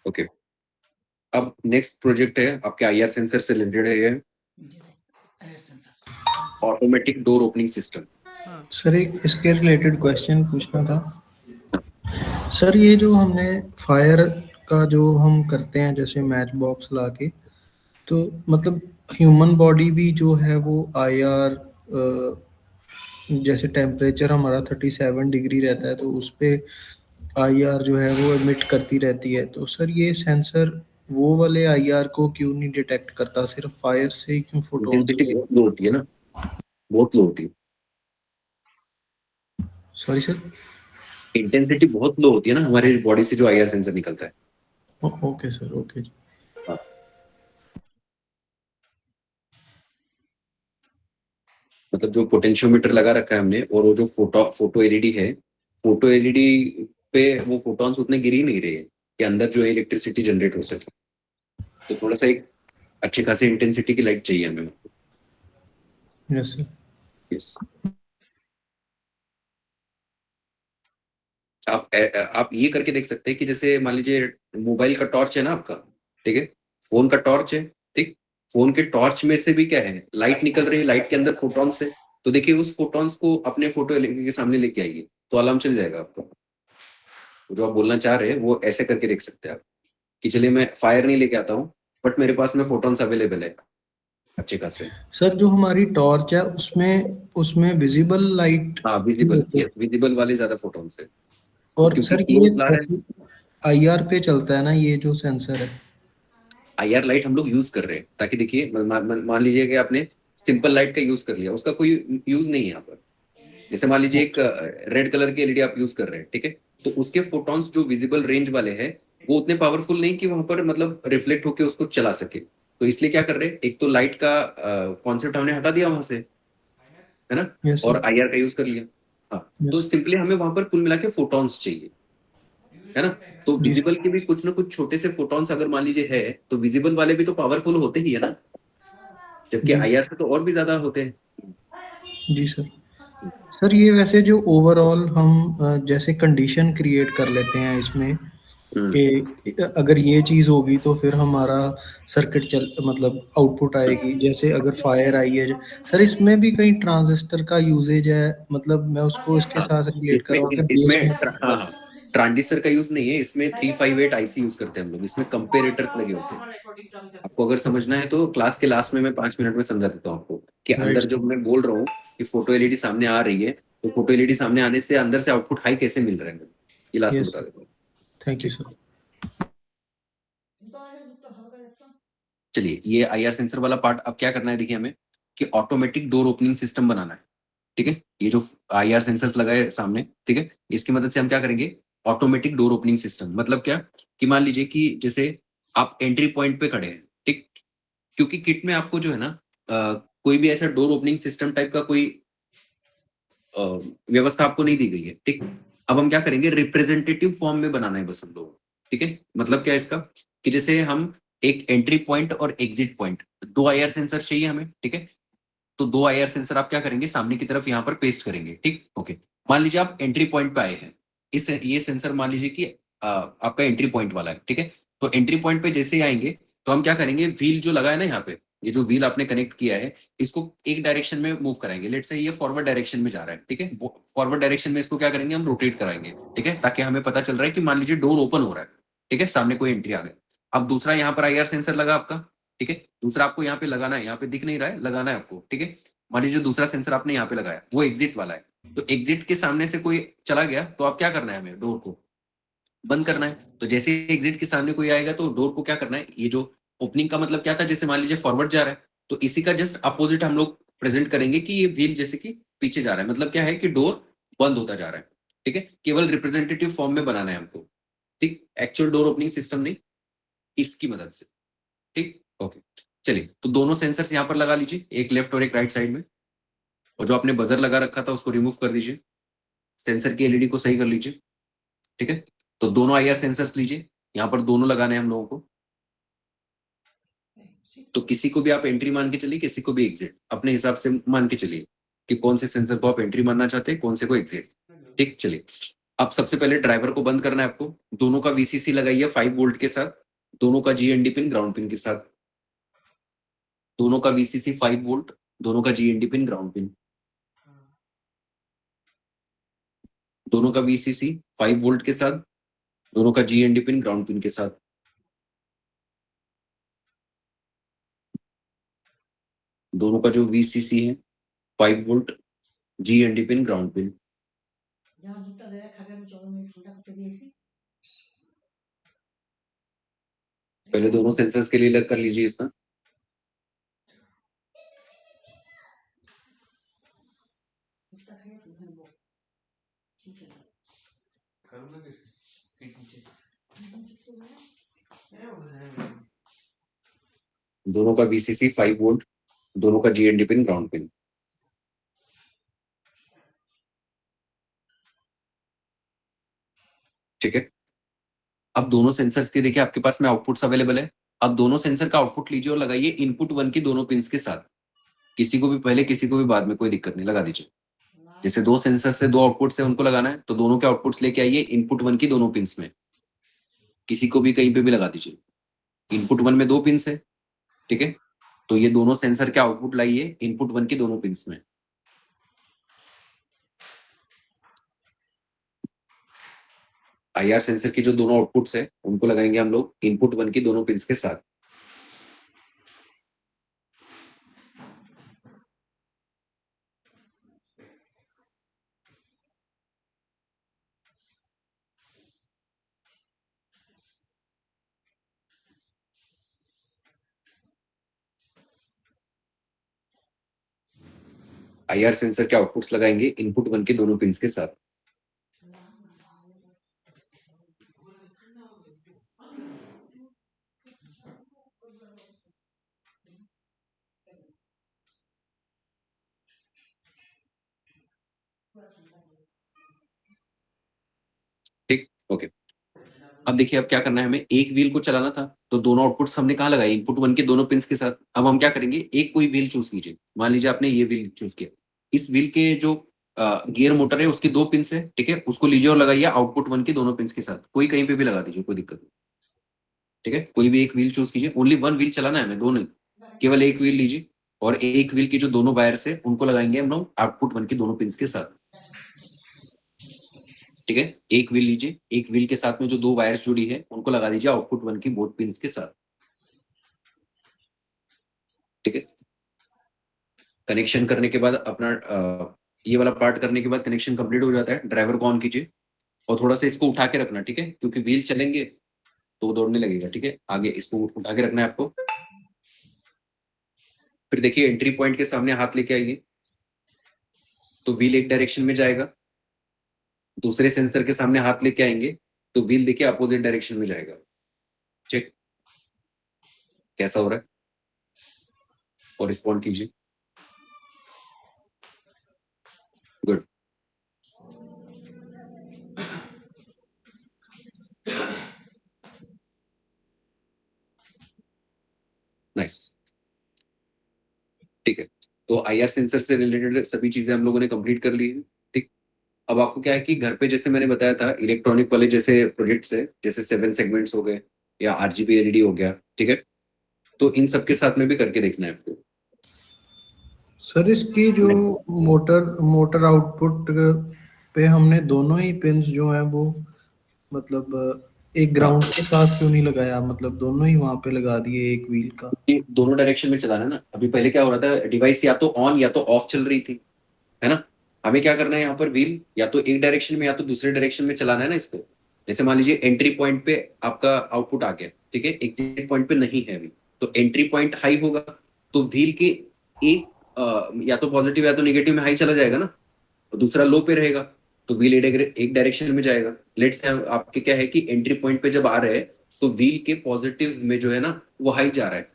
Okay, अब next project है आपके आईआर सेंसर से रिलेटेड है, ये automatic door opening system. Sir एक इसके रिलेटेड क्वेश्चन पूछना था। सर ये जो हमने फायर का जो हम करते हैं जैसे मैच बॉक्स ला के, तो मतलब ह्यूमन बॉडी भी जो है वो आईआर, जैसे टेम्परेचर हमारा 37 डिग्री रहता है तो उस पे आईआर जो है वो एमिट करती रहती है। तो सर ये सेंसर वो वाले आईआर को क्यों नहीं डिटेक्ट करता, सिर्फ फायर से ही क्यों फोटोन इंटेंसिटी से? बहुत लो होती है ना, बहुत लो होती है। Sorry sir. इंटेंसिटी बहुत लो होती है ना हमारी बॉडी से जो आईआर सेंसर निकलता है। Okay sir, okay. हाँ। मतलब जो पोटेंशियोमीटर लगा रखा है हमने, और वो जो फोटो एलईडी है, फोटो एलईडी पे वो फोटॉन्स उतने गिर ही नहीं रहे हैं कि अंदर जो है इलेक्ट्रिसिटी जनरेट हो सके। तो थोड़ा सा एक अच्छी खासी इंटेंसिटी की लाइट चाहिए हमें। Yes sir. यस। आप ये करके देख सकते हैं कि जैसे मान लीजिए मोबाइल का टॉर्च है ना आपका, ठीक है, फोन का टॉर्च है, ठीक, फोन के टॉर्च में से भी क्या है, लाइट निकल रही है, लाइट के अंदर फोटॉन्स है। तो देखिए उस फोटॉन्स को अपने फोटो के सामने लेके आइए तो अलार्म चल जाएगा आपको। जो आप बोलना चाह रहे हैं वो ऐसे करके देख सकते हैं आप, कि चलिए मैं फायर नहीं लेके आता हूँ बट मेरे पास में फोटॉन्स अवेलेबल है अच्छे खासे। सर जो हमारी टॉर्च है उसमें उसमें विजिबल लाइट हाँ विजिबल, यस विजिबल वाले ज्यादा फोटॉन्स है। तो और क्योंकि सर ये क्लोज ला रहा है, आईआर पे चलता है ना ये जो सेंसर है? आईआर लाइट हम लोग यूज कर रहे हैं ताकि देखिए मान लीजिए कि आपने सिंपल लाइट का यूज कर लिया, उसका कोई यूज नहीं है यहाँ पर। जैसे मान लीजिए एक रेड कलर की एलईडी आप यूज कर रहे हैं, ठीक है, तो उसके फोटॉन्स जो विजिबल रेंज वाले हैं वो उतने पावरफुल नहीं कि वहां पर मतलब रिफ्लेक्ट होकर उसको चला सके। तो इसलिए क्या कर रहे हैं, एक तो लाइट का कॉन्सेप्ट हमने हटा दिया वहां से, है ना, यस और सर। आईआर का यूज कर लिया। हाँ, तो यस। सिंपली हमें वहां पर कुल मिला के फोटॉन्स चाहिए, है ना। तो जी विजिबल सर। के भी कुछ ना कुछ छोटे से फोटॉन्स अगर मान लीजिए है, तो विजिबल वाले भी तो पावरफुल होते ही है ना, जबकि जी आईआर से तो और भी ज्यादा होते हैं। जी सर। सर ये वैसे जो ओवरऑल हम जैसे कंडीशन क्रिएट कर लेते हैं इसमें हम्म। कि अगर ये चीज़ होगी तो फिर हमारा सर्किट चल मतलब आउटपुट आएगी, जैसे अगर फायर आई है। सर इसमें भी कहीं ट्रांजिस्टर का यूजेज है, मतलब मैं उसको इसके हाँ, साथ रिलेट कर इसमें रहा हूँ कि इसमें बेस में। हाँ हाँ, ट्रांजिस्टर का यूज नहीं है इसमें, 358 आईसी यूज करते हैं हम लोग, इसमें कंपेरेटर्स लगे होते हैं। आपको अगर समझना है तो क्लास के लास्ट में मैं 5 मिनट में समझा देता हूँ आपको, कि राइट अंदर जो सर। मैं बोल रहा हूँ कि फोटो एलईडी सामने आ रही है, तो फोटो एलईडी सामने आने से अंदर से आउटपुट हाई कैसे मिल रहे हैं, ये लास्ट में यस बता सर। देता हूँ। थैंक यू ठीक, सर। चलिए ये आईआर सेंसर वाला पार्ट अब क्या करना है, देखिए हमें कि ऑटोमेटिक डोर ओपनिंग सिस्टम बनाना है, ठीक है। ये जो आईआर सेंसर्स लगाए सामने, ठीक है, इसकी मदद से हम क्या करेंगे, ऑटोमेटिक डोर ओपनिंग सिस्टम। मतलब क्या, कि मान लीजिए कि जैसे आप एंट्री पॉइंट पे खड़े हैं, ठीक, क्योंकि किट में आपको जो है ना कोई भी ऐसा डोर ओपनिंग सिस्टम टाइप का कोई अ, व्यवस्था आपको नहीं दी गई है, ठीक। अब हम क्या करेंगे, रिप्रेजेंटेटिव फॉर्म में बनाना है बस हम लोग, ठीक है। मतलब क्या है इसका, कि जैसे हम एक एंट्री पॉइंट और एग्जिट पॉइंट, दो आईआर सेंसर चाहिए हमें, ठीक है। तो दो आईआर सेंसर आप क्या करेंगे, सामने की तरफ यहाँ पर पेस्ट करेंगे, ठीक, ओके। मान लीजिए आप एंट्री पॉइंट पे आए हैं, इस ये सेंसर मान लीजिए कि आपका एंट्री पॉइंट वाला है, ठीक है। तो एंट्री पॉइंट पे जैसे ही आएंगे तो हम क्या करेंगे, व्हील जो लगा है ना यहाँ पे, ये जो व्हील आपने कनेक्ट किया है, इसको एक डायरेक्शन में मूव कराएंगे। लेट्स से ये फॉरवर्ड डायरेक्शन में जा रहा है, ठीक है, फॉरवर्ड डायरेक्शन में इसको क्या करेंगे, हम रोटेट कराएंगे, ठीक है, ताकि हमें पता चल रहा है कि मान लीजिए डोर ओपन हो रहा है, ठीक है, सामने कोई एंट्री आ गई। अब दूसरा यहाँ पर आईआर सेंसर लगा आपका, ठीक है, दूसरा आपको यहाँ पे लगाना है, यहाँ पे दिख नहीं रहा है, लगाना है आपको, ठीक है। मान लीजिए दूसरा सेंसर आपने यहाँ पे लगाया, वो एग्जिट वाला है, तो एग्जिट के सामने से कोई चला गया तो आप क्या करना है, हमें डोर को बंद करना है। तो जैसे ही एग्जिट के सामने कोई आएगा तो डोर को क्या करना है, ये जो ओपनिंग का मतलब क्या था, जैसे मान लीजिए फॉरवर्ड जा रहा है, तो इसी का जस्ट अपोजिट हम लोग प्रेजेंट करेंगे कि ये व्हील जैसे कि पीछे जा रहा है, मतलब क्या है कि डोर बंद होता जा रहा है, ठीक है। केवल रिप्रेजेंटेटिव फॉर्म में बनाना है हमको, ठीक, एक्चुअल डोर ओपनिंग सिस्टम नहीं, इसकी मदद से, ठीक, ओके। चलिए तो दोनों सेंसर्स यहाँ पर लगा लीजिए, एक लेफ्ट और एक राइट साइड में, और जो आपने बजर लगा रखा था उसको रिमूव कर दीजिए, सेंसर की एलईडी को सही कर लीजिए, ठीक है। तो दोनों आईआर सेंसर्स लीजिए, यहाँ पर दोनों लगाने हैं हम लोगों को। तो किसी को भी आप एंट्री मान के चलिए, किसी को भी एग्जिट, अपने हिसाब से मान के चलिए कि कौन से सेंसर को आप एंट्री मानना चाहते हैं, कौन से को एग्जिट, ठीक। चलिए अब सबसे पहले ड्राइवर को बंद करना है आपको। दोनों का वीसीसी लगाइए 5 वोल्ट के साथ, दोनों का जीएनडी पिन ग्राउंड पिन के साथ। दोनों का वीसीसी 5 वोल्ट, दोनों का जीएनडी पिन ग्राउंड पिन। दोनों का वीसीसी 5 वोल्ट के साथ, दोनों का जीएनडी पिन ग्राउंड पिन के साथ। दोनों का जो वीसीसी है 5 volt, GND pin ground pin. पहले दोनों सेंसर्स के लिए अलग कर लीजिए इसका। दोनों का वीसीसी 5 वोल्ट, दोनों का जीएनडी पिन ग्राउंड पिन। ठीक है, अब दोनों सेंसर्स के देखिए आपके पास में आउटपुट्स अवेलेबल है। अब दोनों सेंसर का आउटपुट लीजिए और लगाइए इनपुट 1 की दोनों पिंस के साथ। किसी को भी पहले, किसी को भी बाद में, कोई दिक्कत नहीं, लगा दीजिए। जैसे दो सेंसर से दो आउटपुट से उनको लगाना है, तो दोनों के आउटपुट्स लेके आइए इनपुट 1 की दोनों पिंस में। किसी को भी कहीं पे भी लगा दीजिए। इनपुट 1 में 2 पिंस है, ठीक है, तो ये दोनों सेंसर के आउटपुट लाइए इनपुट 1 की दोनों पिंस में। आईआर सेंसर की जो दोनों आउटपुट्स है उनको लगाएंगे हम लोग इनपुट 1 की दोनों पिंस के साथ। आईआर सेंसर के आउटपुट्स लगाएंगे इनपुट 1 के दोनों पिंस के साथ। ठीक, ओके। अब देखिए अब क्या करना है हमें, एक व्हील को चलाना था तो दोनों आउटपुट्स हमने कहाँ लगाए, इनपुट 1 के दोनों पिंस के साथ। अब हम क्या करेंगे, एक कोई व्हील चूज कीजिए। मान लीजिए आपने ये व्हील चूज किया, इस व्हील के जो गियर मोटर है उसकी 2 पिंस है, ठीक है, उसको लीजिए और लगाइए आउटपुट 1 के दोनों पिंस के साथ। कोई कहीं पे भी लगा दीजिए, कोई दिक्कत नहीं, ठीक है। कोई भी एक व्हील चूज कीजिए, ओनली 1 व्हील चलाना है हमें, दो नहीं, केवल एक व्हील लीजिए और एक व्हील की जो दोनों वायर्स है उनको लगाएंगे हम लोग आउटपुट 1 के दोनों पिंस के साथ। ठीक है, एक व्हील लीजिए, एक व्हील के साथ में जो 2 वायर्स जुड़ी है उनको लगा दीजिए आउटपुट 1 की बोथ पिंस के साथ। ठीक है, कनेक्शन करने के बाद अपना ये वाला पार्ट करने के बाद कनेक्शन कंप्लीट हो जाता है। ड्राइवर को ऑन कीजिए और थोड़ा सा इसको उठा के रखना, ठीक है, क्योंकि व्हील चलेंगे तो वो दौड़ने लगेगा। ठीक है, आगे इसको उठा के रखना है आपको। फिर देखिए एंट्री पॉइंट के सामने हाथ लेके आइए तो व्हील एक डायरेक्शन में जाएगा। दूसरे सेंसर के सामने हाथ लेके आएंगे तो व्हील देखिए अपोजिट डायरेक्शन में जाएगा। चेक कैसा हो रहा है और रिस्पॉन्ड कीजिए। Good, nice. ठीक है, तो आईआर सेंसर से रिलेटेड सभी चीजें हम लोगों ने कंप्लीट कर ली है। ठीक, अब आपको क्या है कि घर पे जैसे मैंने बताया था इलेक्ट्रॉनिक वाले जैसे प्रोजेक्ट्स है, जैसे 7 सेगमेंट्स हो गए या आरजीबी एलईडी हो गया, ठीक है, तो इन सब के साथ में भी करके देखना है आपको। सर इसकी जो मोटर आउटपुट पे हमने दोनों ही पिंस जो हैं वो मतलब एक ग्राउंड के साथ क्यों नहीं लगाया, मतलब दोनों ही वहां पे लगा दिए एक व्हील का। ये दोनों डायरेक्शन में चलाना है ना। अभी पहले क्या हो रहा था, डिवाइस या तो ऑन या तो ऑफ चल रही थी, है ना। हमें क्या करना है, यहाँ पर व्हील या तो एक डायरेक्शन में या तो दूसरे डायरेक्शन में चलाना है ना इसको। जैसे मान लीजिए एंट्री पॉइंट पे आपका आउटपुट आ गया, ठीक है, एग्जिट पॉइंट पे नहीं है अभी, तो एंट्री पॉइंट हाई होगा तो व्हील के एक या तो पॉजिटिव या तो नेगेटिव में हाई चला जाएगा ना, और दूसरा लो पे रहेगा तो व्हील एक डायरेक्शन में जाएगा। लेट्स से आपके क्या है कि एंट्री पॉइंट पे जब आ रहे हैं तो व्हील के पॉजिटिव में जो है ना वो हाई जा रहा है,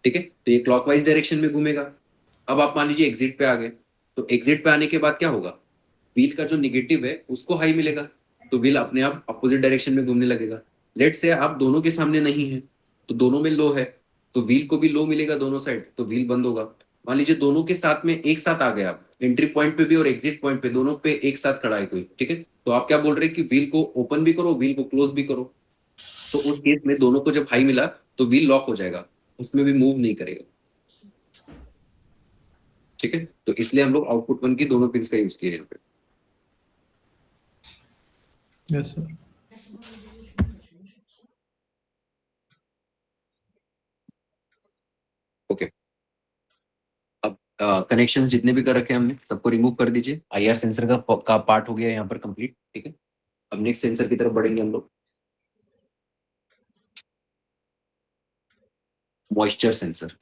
ठीक है, तो ये क्लॉकवाइज डायरेक्शन में घूमेगा। अब आप मान लीजिए एग्जिट पे आ गए तो एग्जिट पे आने के बाद क्या होगा, व्हील का जो निगेटिव है उसको हाई मिलेगा तो व्हील अपने आप अपोजिट डायरेक्शन में घूमने लगेगा। लेट से आप दोनों के सामने नहीं है तो दोनों में लो है तो व्हील को भी लो मिलेगा दोनों साइड, तो व्हील बंद होगा। मान लीजिए दोनों के साथ में एक साथ आ गया आप, एंट्री पॉइंट पे भी और एग्जिट पॉइंट पे दोनों पे एक साथ खड़ा है कोई, ठीक है, तो आप क्या बोल रहे हैं कि व्हील को ओपन भी करो, व्हील को क्लोज भी करो। तो उस केस में दोनों को जब हाई मिला तो व्हील लॉक हो जाएगा, उसमें भी मूव नहीं करेगा। ठीक है, तो इसलिए हम लोग आउटपुट 1 की दोनों पिंस का यूज किए यहाँ पे। Yes sir. ओके, अब कनेक्शंस जितने भी कर रखे हैं हमने सबको रिमूव कर दीजिए। आईआर सेंसर का पार्ट हो गया यहाँ पर कंप्लीट। ठीक है, अब नेक्स्ट सेंसर की तरफ बढ़ेंगे हम लोग, मॉइस्चर सेंसर।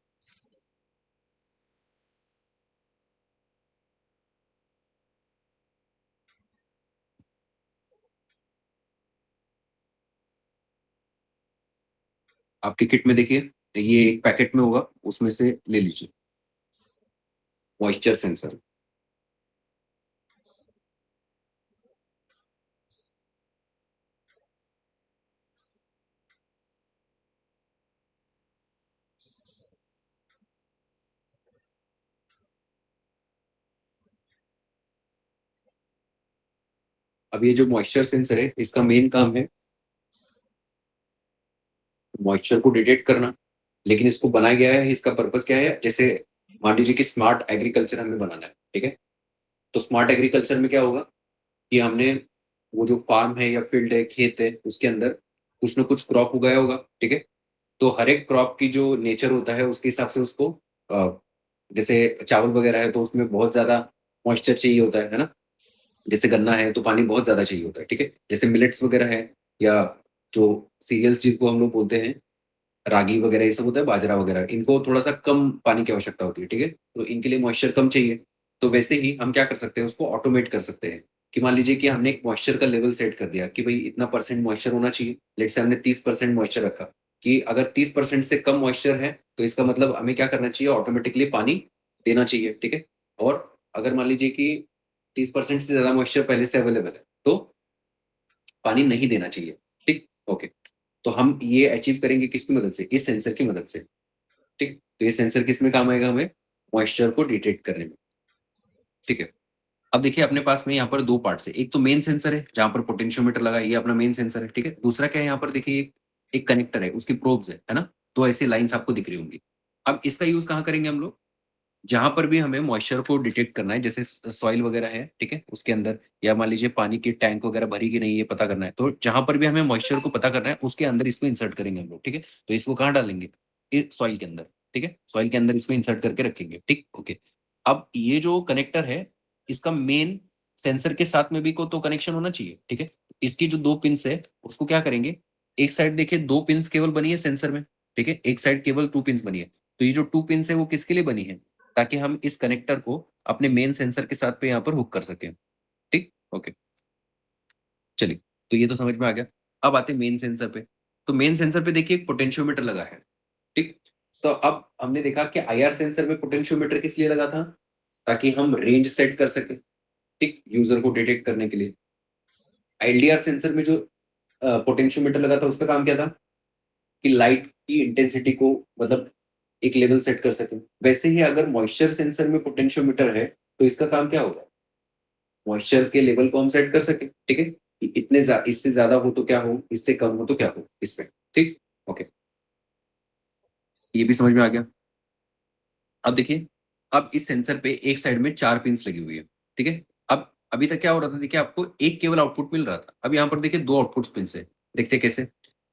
आपकी किट में देखिए, ये एक पैकेट में होगा, उसमें से ले लीजिए मॉइस्चर सेंसर। अब ये जो मॉइस्चर सेंसर है, इसका मेन काम है मॉइस्चर को डिटेक्ट करना। लेकिन इसको बनाया गया है, इसका पर्पस क्या है, जैसे मान लीजिए कि स्मार्ट एग्रीकल्चर हमें बनाना है। ठीक है, तो स्मार्ट एग्रीकल्चर में क्या होगा कि हमने वो जो फार्म है या फील्ड है, खेत है, उसके अंदर कुछ ना कुछ क्रॉप उगाया होगा। ठीक है, तो हर एक क्रॉप की जो नेचर होता है उसके हिसाब से उसको जैसे चावल वगैरह है तो उसमें बहुत ज्यादा मॉइस्चर चाहिए होता है ना। जैसे गन्ना है तो पानी बहुत ज्यादा चाहिए होता है। ठीक है, जैसे मिलेट्स वगैरह है, या जो सीरियल्स जिनको हम लोग बोलते हैं, रागी वगैरह ये सब होता है, बाजरा वगैरह, इनको थोड़ा सा कम पानी की आवश्यकता होती है। ठीक है, तो इनके लिए मॉइस्चर कम चाहिए। तो वैसे ही हम क्या कर सकते हैं, उसको ऑटोमेट कर सकते हैं कि मान लीजिए कि हमने एक मॉइस्चर का लेवल सेट कर दिया कि भाई इतना परसेंट मॉइस्चर होना चाहिए। लेट से हमने 30% मॉइस्चर रखा कि अगर 30% से कम मॉइस्चर है तो इसका मतलब हमें क्या करना चाहिए, ऑटोमेटिकली पानी देना चाहिए। ठीक है, और अगर मान लीजिए कि 30% से ज्यादा मॉइस्चर पहले से अवेलेबल है तो पानी नहीं देना चाहिए। ठीक, ओके। तो हम ये अचीव करेंगे किसकी मदद से, इस सेंसर की मदद से। ठीक, तो ये सेंसर किस में काम आएगा, हमें मॉइस्चर को डिटेक्ट करने में। ठीक है, अब देखिए अपने पास में यहाँ पर दो पार्ट्स है। एक तो मेन सेंसर है जहां पर पोटेंशियोमीटर लगा है, ये अपना मेन सेंसर है। ठीक है, दूसरा क्या है, यहाँ पर देखिए एक कनेक्टर है, उसकी प्रोब्स है ना। तो ऐसी लाइंस आपको दिख रही होंगी। अब इसका यूज कहाँ करेंगे हम लोग, जहां पर भी हमें मॉइस्चर को डिटेक्ट करना है, जैसे सॉइल वगैरह है, ठीक है, उसके अंदर, या मान लीजिए पानी की टैंक वगैरह भरी कि नहीं ये पता करना है, तो जहां पर भी हमें मॉइस्चर को पता करना है उसके अंदर इसको इंसर्ट करेंगे हम लोग। ठीक है, तो इसको कहाँ डालेंगे, सॉइल के अंदर। ठीक है, सॉइल के अंदर इसको इंसर्ट करके रखेंगे। ठीक, ओके। अब ये जो कनेक्टर है, इसका मेन सेंसर के साथ में भी को तो कनेक्शन होना चाहिए। ठीक है, इसकी जो दो पिंस है उसको क्या करेंगे, एक साइड देखिए दो पिंस केवल बनी है सेंसर में। ठीक है, एक साइड केवल 2 पिंस बनी है। तो ये जो 2 पिंस है वो किसके लिए बनी है, ताकि हम इस कनेक्टर को अपने मेन सेंसर के साथ पे यहाँ पर हुक कर सकें। ठीक, ओके, चलिए। तो ये तो समझ में आ गया। अब आते हैं मेन सेंसर पे। तो मेन सेंसर पे देखिए एक पोटेंशियोमीटर लगा है। ठीक, तो अब हमने देखा कि आईआर सेंसर में पोटेंशियोमीटर किस लिए लगा था, ताकि हम रेंज सेट कर सके, ठीक, यूजर को डिटेक्ट करने के लिए। एलडीआर सेंसर में जो पोटेंशियोमीटर लगा था उसका काम क्या था कि लाइट की इंटेंसिटी को मतलब एक लेवल सेट कर सके। वैसे ही अगर मॉइस्चर सेंसर में पोटेंशियोमीटर है तो इसका काम क्या होगा, मॉइस्चर के लेवल को हम सेट कर सके। ठीक है, कि इससे ज्यादा हो तो क्या हो, इससे कम हो तो क्या हो इसमें। ठीक, ओके, ये भी समझ में आ गया। अब देखिए, अब इस सेंसर पे एक साइड में 4 पिंस लगी हुई है। ठीक है, अब अभी तक क्या हो रहा था, देखिए आपको एक केवल आउटपुट मिल रहा था, अब यहाँ पर देखिए दो आउटपुट पिंस है। देखते कैसे,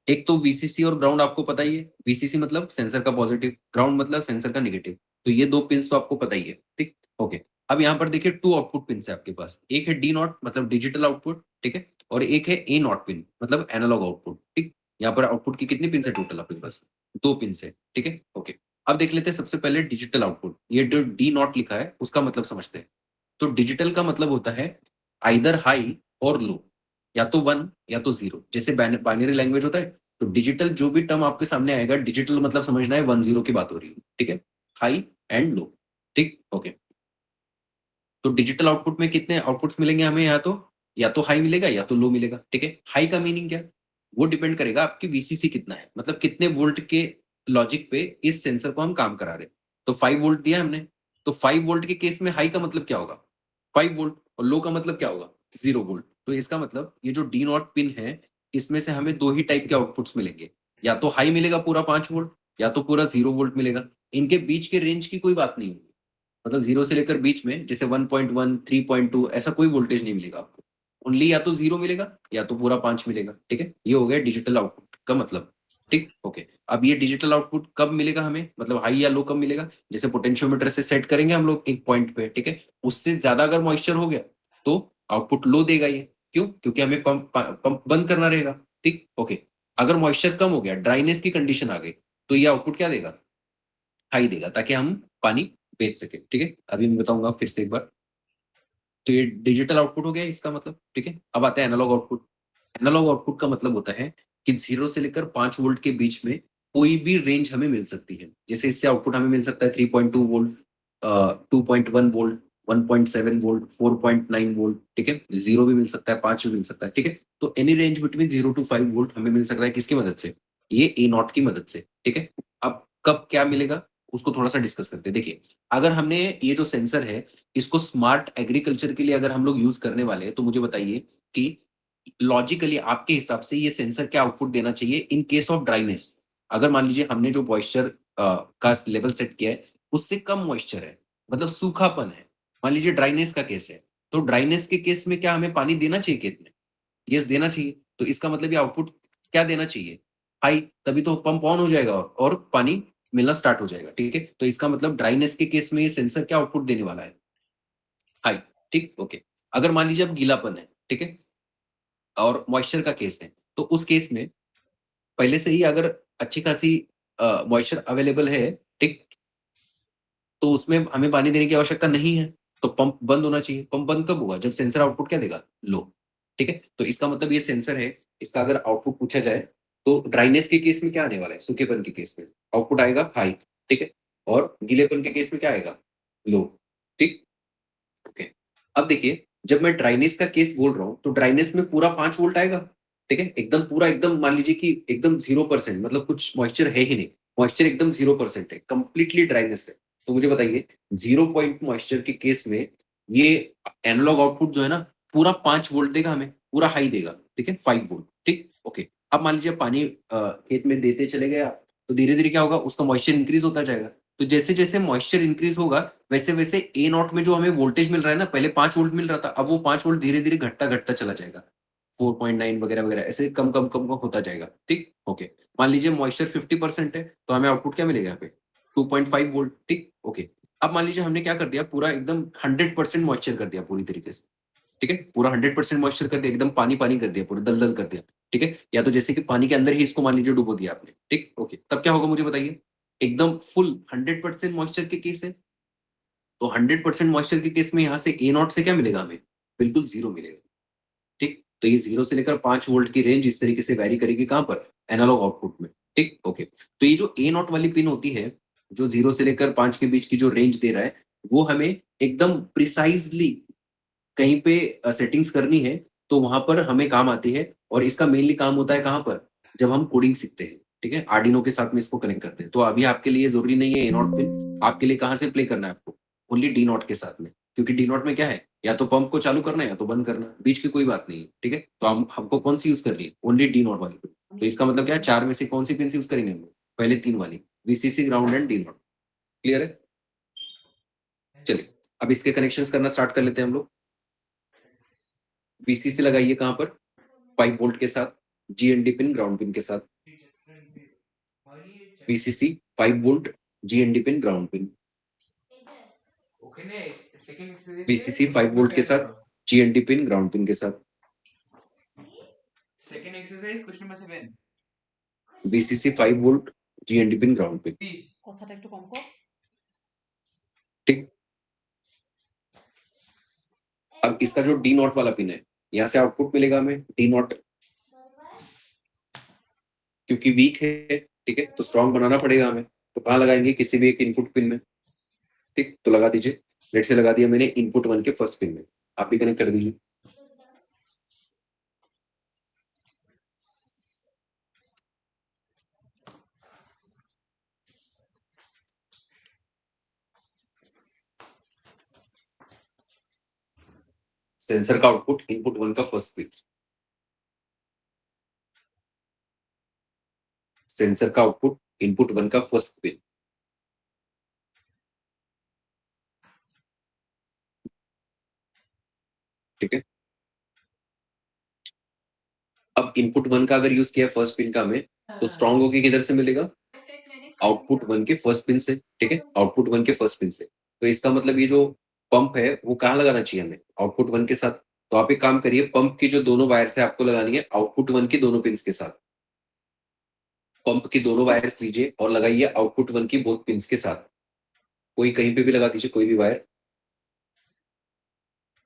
एक तो वीसीसी और ग्राउंड आपको पता ही है, वीसीसी मतलब सेंसर का पॉजिटिव, ग्राउंड मतलब सेंसर का नेगेटिव। तो ये दो पिंस तो आपको पता ही है। ठीक, ओके। अब यहाँ पर देखिए 2 आउटपुट पिंस है आपके पास, एक है डी नॉट मतलब डिजिटल आउटपुट, ठीक है, और एक है ए नॉट पिन मतलब एनालॉग आउटपुट। ठीक, यहाँ पर आउटपुट की कितनी पिन है टोटल आपके पास, 2 पिन है। ठीक है, ओके। अब देख लेते हैं सबसे पहले डिजिटल आउटपुट, ये जो डी नॉट लिखा है उसका मतलब समझते हैं। तो डिजिटल का मतलब होता है आइदर हाई और लो, या तो 1 या तो 0, जैसे बाइनरी लैंग्वेज होता है। तो डिजिटल जो भी टर्म आपके सामने आएगा, डिजिटल मतलब समझना है 1 0 की बात हो रही है। ठीक है, हाई एंड लो। ठीक, ओके। तो डिजिटल आउटपुट में कितने आउटपुट्स मिलेंगे हमें, या तो हाई मिलेगा या तो लो मिलेगा। ठीक है, हाई का मीनिंग क्या, वो डिपेंड करेगा आपकी वीसीसी कितना है, मतलब कितने वोल्ट के लॉजिक पे इस सेंसर को हम काम करा रहे हैं। तो 5 वोल्ट दिया हमने, तो 5 वोल्ट के केस में हाई का मतलब क्या होगा, 5 वोल्ट, और लो का मतलब क्या होगा, 0 वोल्ट। तो इसका मतलब ये जो डी नॉट पिन है, इसमें से हमें दो ही टाइप के आउटपुट्स मिलेंगे, या तो हाई मिलेगा पूरा 5 वोल्ट, या तो पूरा 0 वोल्ट मिलेगा। इनके बीच के रेंज की कोई बात नहीं होगी, मतलब 0 से लेकर बीच में जैसे 1.1 3.2 ऐसा कोई वोल्टेज नहीं मिलेगा आपको। ओनली या तो 0 मिलेगा या तो पूरा 5 मिलेगा। ठीक है, ये हो गया डिजिटल आउटपुट का मतलब। ठीक, ओके। अब ये डिजिटल आउटपुट कब मिलेगा हमें, मतलब हाई या लो कब मिलेगा, जैसे पोटेंशियोमीटर से सेट करेंगे हम लोग एक पॉइंट पे, ठीक है, उससे ज्यादा अगर मॉइस्चर हो गया तो आउटपुट लो देगा ये। क्यों? क्योंकि हमें पंप बंद करना रहेगा। ठीक, ओके। अगर मॉइस्चर कम हो गया, ड्राइनेस की कंडीशन आ गई, तो ये आउटपुट क्या देगा, हाई देगा, ताकि हम पानी बेच सके। ठीक है, अभी मैं बताऊंगा फिर से एक बार। तो ये डिजिटल आउटपुट हो गया इसका मतलब। ठीक है, अब आता है एनालॉग आउटपुट। एनालॉग आउटपुट का मतलब होता है कि 0 से लेकर 5 वोल्ट के बीच में कोई भी रेंज हमें मिल सकती है। जैसे इससे आउटपुट हमें मिल सकता है 3.2 वोल्ट, 2.1 वोल्ट, 1.7 वोल्ट, 4.9 वोल्ट। ठीक है, 0 भी मिल सकता है, 5 भी मिल सकता है। ठीक है, तो any range between 0 to 5 volt हमें मिल सकता है, किसकी मदद से, ये ए नॉट की मदद से। ठीक है, अब कब क्या मिलेगा उसको थोड़ा सा डिस्कस करते हैं। देखिए, अगर हमने ये जो सेंसर है इसको स्मार्ट एग्रीकल्चर के लिए अगर हम लोग यूज करने वाले हैं, तो मुझे बताइए कि लॉजिकली आपके हिसाब से ये सेंसर क्या आउटपुट देना चाहिए इन केस ऑफ ड्राइनेस। अगर मान लीजिए हमने जो मॉइस्चर का लेवल सेट किया है उससे कम मॉइस्चर है, मतलब सूखापन है, मान लीजिए ड्राइनेस का केस है, तो ड्राइनेस के केस में क्या हमें पानी देना चाहिए खेत में? यस, देना चाहिए। तो इसका मतलब ये आउटपुट क्या देना चाहिए, हाई, तभी तो पंप ऑन हो जाएगा और पानी मिलना स्टार्ट हो जाएगा। ठीक है, तो इसका मतलब ड्राइनेस के केस में ये सेंसर क्या आउटपुट देने वाला है, हाई। ठीक, ओके। अगर मान लीजिए अब गीलापन है, ठीक है, और मॉइस्चर का केस है, तो उस केस में पहले से ही अगर अच्छी खासी मॉइस्चर अवेलेबल है, ठीक, तो उसमें हमें पानी देने की आवश्यकता नहीं है, तो पंप बंद होना चाहिए। पंप बंद कब होगा, जब सेंसर आउटपुट क्या देगा, लो। ठीक है, तो इसका मतलब ये सेंसर है, इसका अगर आउटपुट पूछा जाए तो ड्राइनेस के केस में क्या आने वाला है, सूखेपन के केस में आउटपुट आएगा हाई। ठीक है, और गीलेपन के केस में क्या आएगा, लो। ठीक, ओके। अब देखिए, जब मैं ड्राइनेस का केस बोल रहा हूँ तो ड्राइनेस में पूरा 5 वोल्ट आएगा। ठीक है, एकदम पूरा, एकदम मान लीजिए कि एकदम 0%, मतलब कुछ मॉइस्चर है ही नहीं, मॉइस्चर एकदम 0% है, कंप्लीटली ड्राइनेस है। तो मुझे बताइए, 0 पॉइंट मॉइस्चर के केस में ये एनालॉग आउटपुट जो है ना, पूरा 5 वोल्ट देगा हमें, पूरा हाई देगा। ठीक है, 5 वोल्ट। ठीक, ओके। अब मान लीजिए पानी खेत में देते चले गए आप, तो धीरे धीरे क्या होगा, उसका मॉइस्चर इंक्रीज होता जाएगा। तो जैसे जैसे मॉइस्चर इंक्रीज होगा वैसे वैसे ए नॉट में जो हमें वोल्टेज मिल रहा है ना, पहले 5 वोल्ट मिल रहा था, अब वो 5 वोल्ट धीरे धीरे घटता घटता चला जाएगा, 4.9 वगैरह वगैरह, ऐसे कम कम कम कम होता जाएगा। ठीक, ओके। मान लीजिए मॉइस्चर 50% है, तो हमें आउटपुट क्या मिलेगा यहाँ पे, 2.5 वोल्ट। ठीक, ओके। अब मान लीजिए हमने क्या कर दिया, पूरा एकदम 100% मॉइस्चर कर दिया पूरी तरीके से। ठीक है, पूरा 100% मॉइस्चर कर दिया, एकदम पानी पानी कर दिया, पूरा दल दल कर दिया। ठीक है, या तो जैसे कि पानी के अंदर ही इसको मान लीजिए डुबो दिया आपने। ठीक, ओके, तब क्या होगा मुझे बताइए, एकदम फुल 100% मॉइस्चर के केस है, तो 100% मॉइस्चर के केस में यहाँ से ए नॉट से क्या मिलेगा हमें, बिल्कुल 0 मिलेगा। ठीक, तो ये 0 से लेकर 5 वोल्ट की रेंज इस तरीके से वैरी करेगी, कहाँ पर, एनालॉग आउटपुट में। ठीक, ओके। तो ये जो ए नॉट वाली पिन होती है, जो 0 से लेकर 5 के बीच की जो रेंज दे रहा है, वो हमें एकदम प्रिसाइजली कहीं पे सेटिंग्स करनी है, तो वहां पर हमें काम आती है। और इसका मेनली काम होता है कहाँ पर, जब हम कोडिंग सीखते हैं। ठीक है, आर्डिनो के साथ में इसको कनेक्ट करते हैं। तो अभी आपके लिए जरूरी नहीं है ए नॉट पिन, आपके लिए कहाँ से प्ले करना है आपको, ओनली डी नॉट के साथ में, क्योंकि डी नॉट में क्या है, या तो पंप को चालू करना है या तो बंद करना है, बीच की कोई बात नहीं है। ठीक है, तो हम हमको कौन सी यूज करनी है, ओनली डी नॉट वाली पिन। तो इसका मतलब क्या है, चार में से कौन सी पिन यूज करेंगे हम लोग, पहले तीन वाली, VCC, ground and D not. Clear है? चलिए, अब इसके कनेक्शंस करना स्टार्ट कर लेते हैं हम लोग। वीसीसी लगाइए कहाँ पर, 5 वोल्ट के साथ, जीएनडी पिन ग्राउंड पिन के साथ, VCC 5 volt, GND pin ground pin, VCC 5 volt के साथ, जीएनडी पिन ग्राउंड पिन के साथ, Second exercise, question number 7. VCC 5 volt, GND pin ground pin. কথাটা একটু কম কর। ठीक, अब इसका जो डी नॉट वाला पिन है, यहाँ से आउटपुट मिलेगा हमें डी नॉट, क्योंकि वीक है। ठीक है, तो स्ट्रॉन्ग बनाना पड़ेगा हमें, तो कहाँ लगाएंगे, किसी भी एक इनपुट पिन में। ठीक, तो लगा दीजिए। लेट से लगा दिया मैंने इनपुट 1 के फर्स्ट पिन में, आप भी कनेक्ट कर दीजिए। सेंसर का आउटपुट इनपुट 1 का फर्स्ट पिन, सेंसर का आउटपुट इनपुट 1 का फर्स्ट पिन, ठीक है। अब इनपुट 1 का अगर यूज किया फर्स्ट पिन का हमें, तो स्ट्रॉन्ग होके किधर से मिलेगा? आउटपुट 1 के फर्स्ट पिन से, ठीक है, आउटपुट 1 के फर्स्ट पिन से। तो इसका मतलब ये जो पंप है वो कहाँ लगाना चाहिए हमें? आउटपुट 1 के साथ। तो आप एक काम करिए, पंप की जो दोनों वायर्स है आपको लगानी है आउटपुट 1 की दोनों पिंस के साथ। पंप की दोनों वायर्स लीजिए और लगाइए आउटपुट 1 की बोथ पिंस के साथ। कोई कहीं पे भी लगा दीजिए, कोई भी वायर।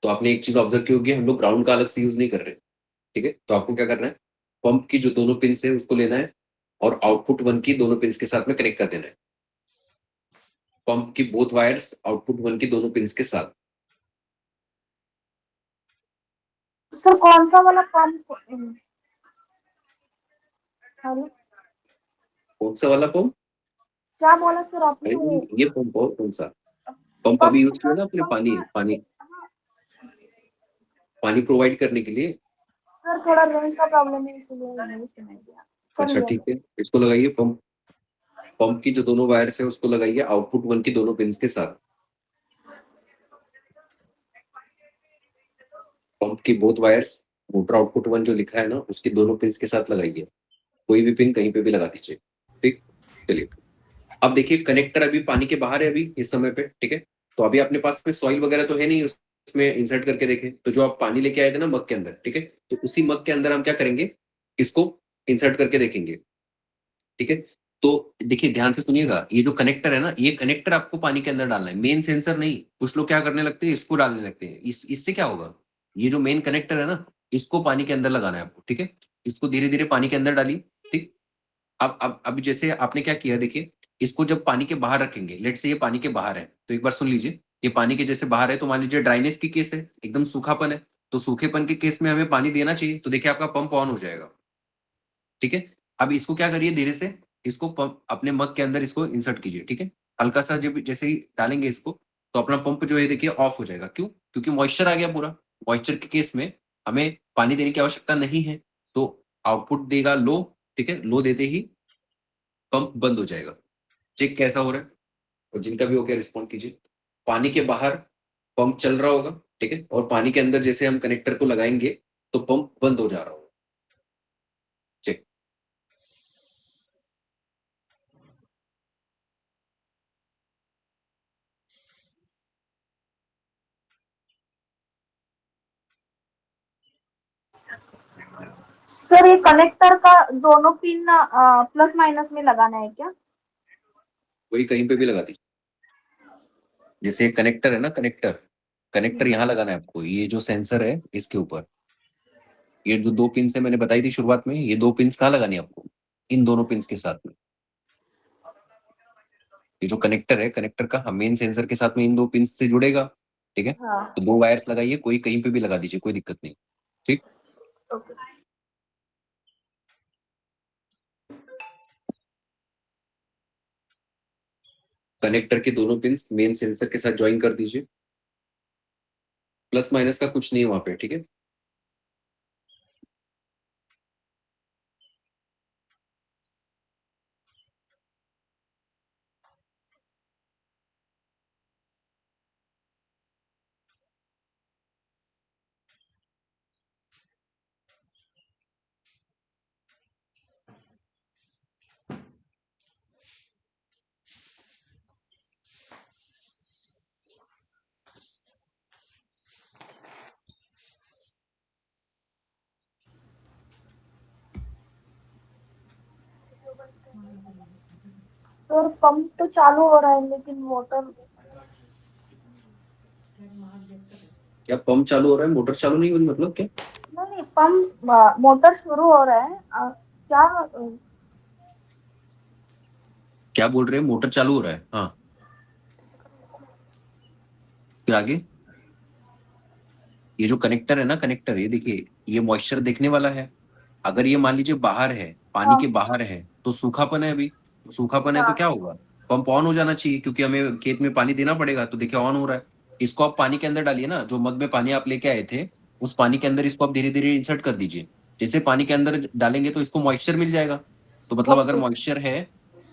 तो आपने एक चीज ऑब्जर्व की होगी, हम लोग ग्राउंड का अलग से यूज नहीं कर रहे, ठीक है। तो आपको क्या करना है, पंप की जो दोनों पिंस है उसको लेना है और आउटपुट 1 की दोनों पिंस के साथ में कनेक्ट कर देना है। पंप की बोथ वायर्स आउटपुट 1 की दोनों पिंस के साथ। सर कौन सा वाला पंप? हेलो, कौन सा वाला पंप? क्या बोला सर अरे आपने? ये पंप और कौन सा पंप अभी यूज किया ना आपने? पानी पानी पानी प्रोवाइड करने के लिए। सर थोड़ा रेंज का प्रॉब्लम है इसलिए नहीं सुनाई दिया। अच्छा ठीक है, इसको लगाइए। पंप पंप की जो दोनों वायर्स है उसको लगाइए आउटपुट 1 की दोनों पिंस के साथ। पंप की बोथ वायर्स मोटर आउटपुट 1 जो लिखा है ना उसकी दोनों पिंस के साथ लगाइए। कोई भी पिन कहीं पे भी लगा दीजिए, ठीक। चलिए अब देखिए, कनेक्टर अभी पानी के बाहर है अभी इस समय पे, ठीक है। तो अभी अपने पास में सॉइल वगैरह तो है नहीं, उसमें इंसर्ट करके देखें तो जो आप पानी लेके आए थे ना मग के अंदर, ठीक है, तो उसी मग के अंदर हम क्या करेंगे, इसको इंसर्ट करके देखेंगे, ठीक है। तो देखिए ध्यान से सुनिएगा, ये जो कनेक्टर है ना, ये कनेक्टर आपको पानी के अंदर डालना है, मेन सेंसर नहीं। कुछ लोग क्या करने लगते हैं, इसको डालने लगते हैं। इससे क्या होगा, ये जो मेन कनेक्टर है ना, इसको पानी के अंदर लगाना है आपको, ठीक है। इसको धीरे धीरे पानी के अंदर डालिए, ठीक। अब अभी जैसे आपने क्या किया, देखिए इसको जब पानी के बाहर रखेंगे, लेट से ये पानी के बाहर है, तो एक बार सुन लीजिए, ये पानी के जैसे बाहर है, तो मान लीजिए ड्राइनेस की केस है, एकदम सूखापन है, तो सूखेपन के केस में हमें पानी देना चाहिए, तो देखिए आपका पंप ऑन हो जाएगा, ठीक है। अब इसको क्या करिए, धीरे से इसको पंप अपने मग के अंदर इसको इंसर्ट कीजिए, ठीक है। हल्का सा जब जैसे ही डालेंगे इसको, तो अपना पंप जो है देखिए ऑफ हो जाएगा। क्यों? क्योंकि मॉइस्चर आ गया पूरा। मॉइस्चर के केस में हमें पानी देने की आवश्यकता नहीं है, तो आउटपुट देगा लो, ठीक है। लो देते ही पंप बंद हो जाएगा। चेक कैसा हो रहा है, और जिनका भी हो गया रिस्पॉन्ड कीजिए। पानी के बाहर पंप चल रहा होगा, ठीक है, और पानी के अंदर जैसे हम कनेक्टर को लगाएंगे तो पंप बंद हो जा रहा होगा। चेक। सर ये कनेक्टर का दोनों पिन प्लस माइनस में लगाना है क्या? वही कहीं पे भी लगा दीजिए। जैसे कनेक्टर है ना, कनेक्टर कनेक्टर यहाँ लगाना है आपको, ये जो सेंसर है इसके ऊपर। ये जो दो पिन है मैंने बताई थी शुरुआत में, ये दो पिन कहाँ लगानी है आपको? इन दोनों पिन के साथ में। ये जो कनेक्टर है, कनेक्टर का मेन सेंसर के साथ में इन दो पिन से जुड़ेगा, ठीक है। हाँ, तो दो वायर्स लगाइए, कोई कहीं पे भी लगा दीजिए, कोई दिक्कत नहीं, ठीक। ओके। कनेक्टर के दोनों पिन मेन सेंसर के साथ ज्वाइन कर दीजिए। प्लस माइनस का कुछ नहीं है वहां पे, ठीक है। सर पंप तो चालू हो रहा है लेकिन मोटर क्या पंप चालू हो रहा है, मोटर चालू नहीं हो रही, मतलब क्या? नहीं, पंप मोटर शुरू हो रहा है। क्या? क्या बोल रहे हैं, मोटर चालू हो रहा है? हाँ, फिर आगे। ये जो कनेक्टर है ना, कनेक्टर, ये देखिए ये मॉइस्चर देखने वाला है। अगर ये मान लीजिए बाहर है, पानी हाँ, के बाहर है, तो सूखापन है अभी। सूखापन है तो हाँ, क्या होगा, पंप ऑन हो जाना चाहिए, क्योंकि हमें खेत में पानी देना पड़ेगा। तो देखिए ऑन हो रहा है। इसको आप पानी के अंदर डालिए ना, जो मग में पानी आप लेके आए थे उस पानी के अंदर इसको आप धीरे धीरे इंसर्ट कर दीजिए। जैसे पानी के अंदर डालेंगे तो इसको मॉइस्चर मिल जाएगा। तो मतलब अगर ओके मॉइस्चर है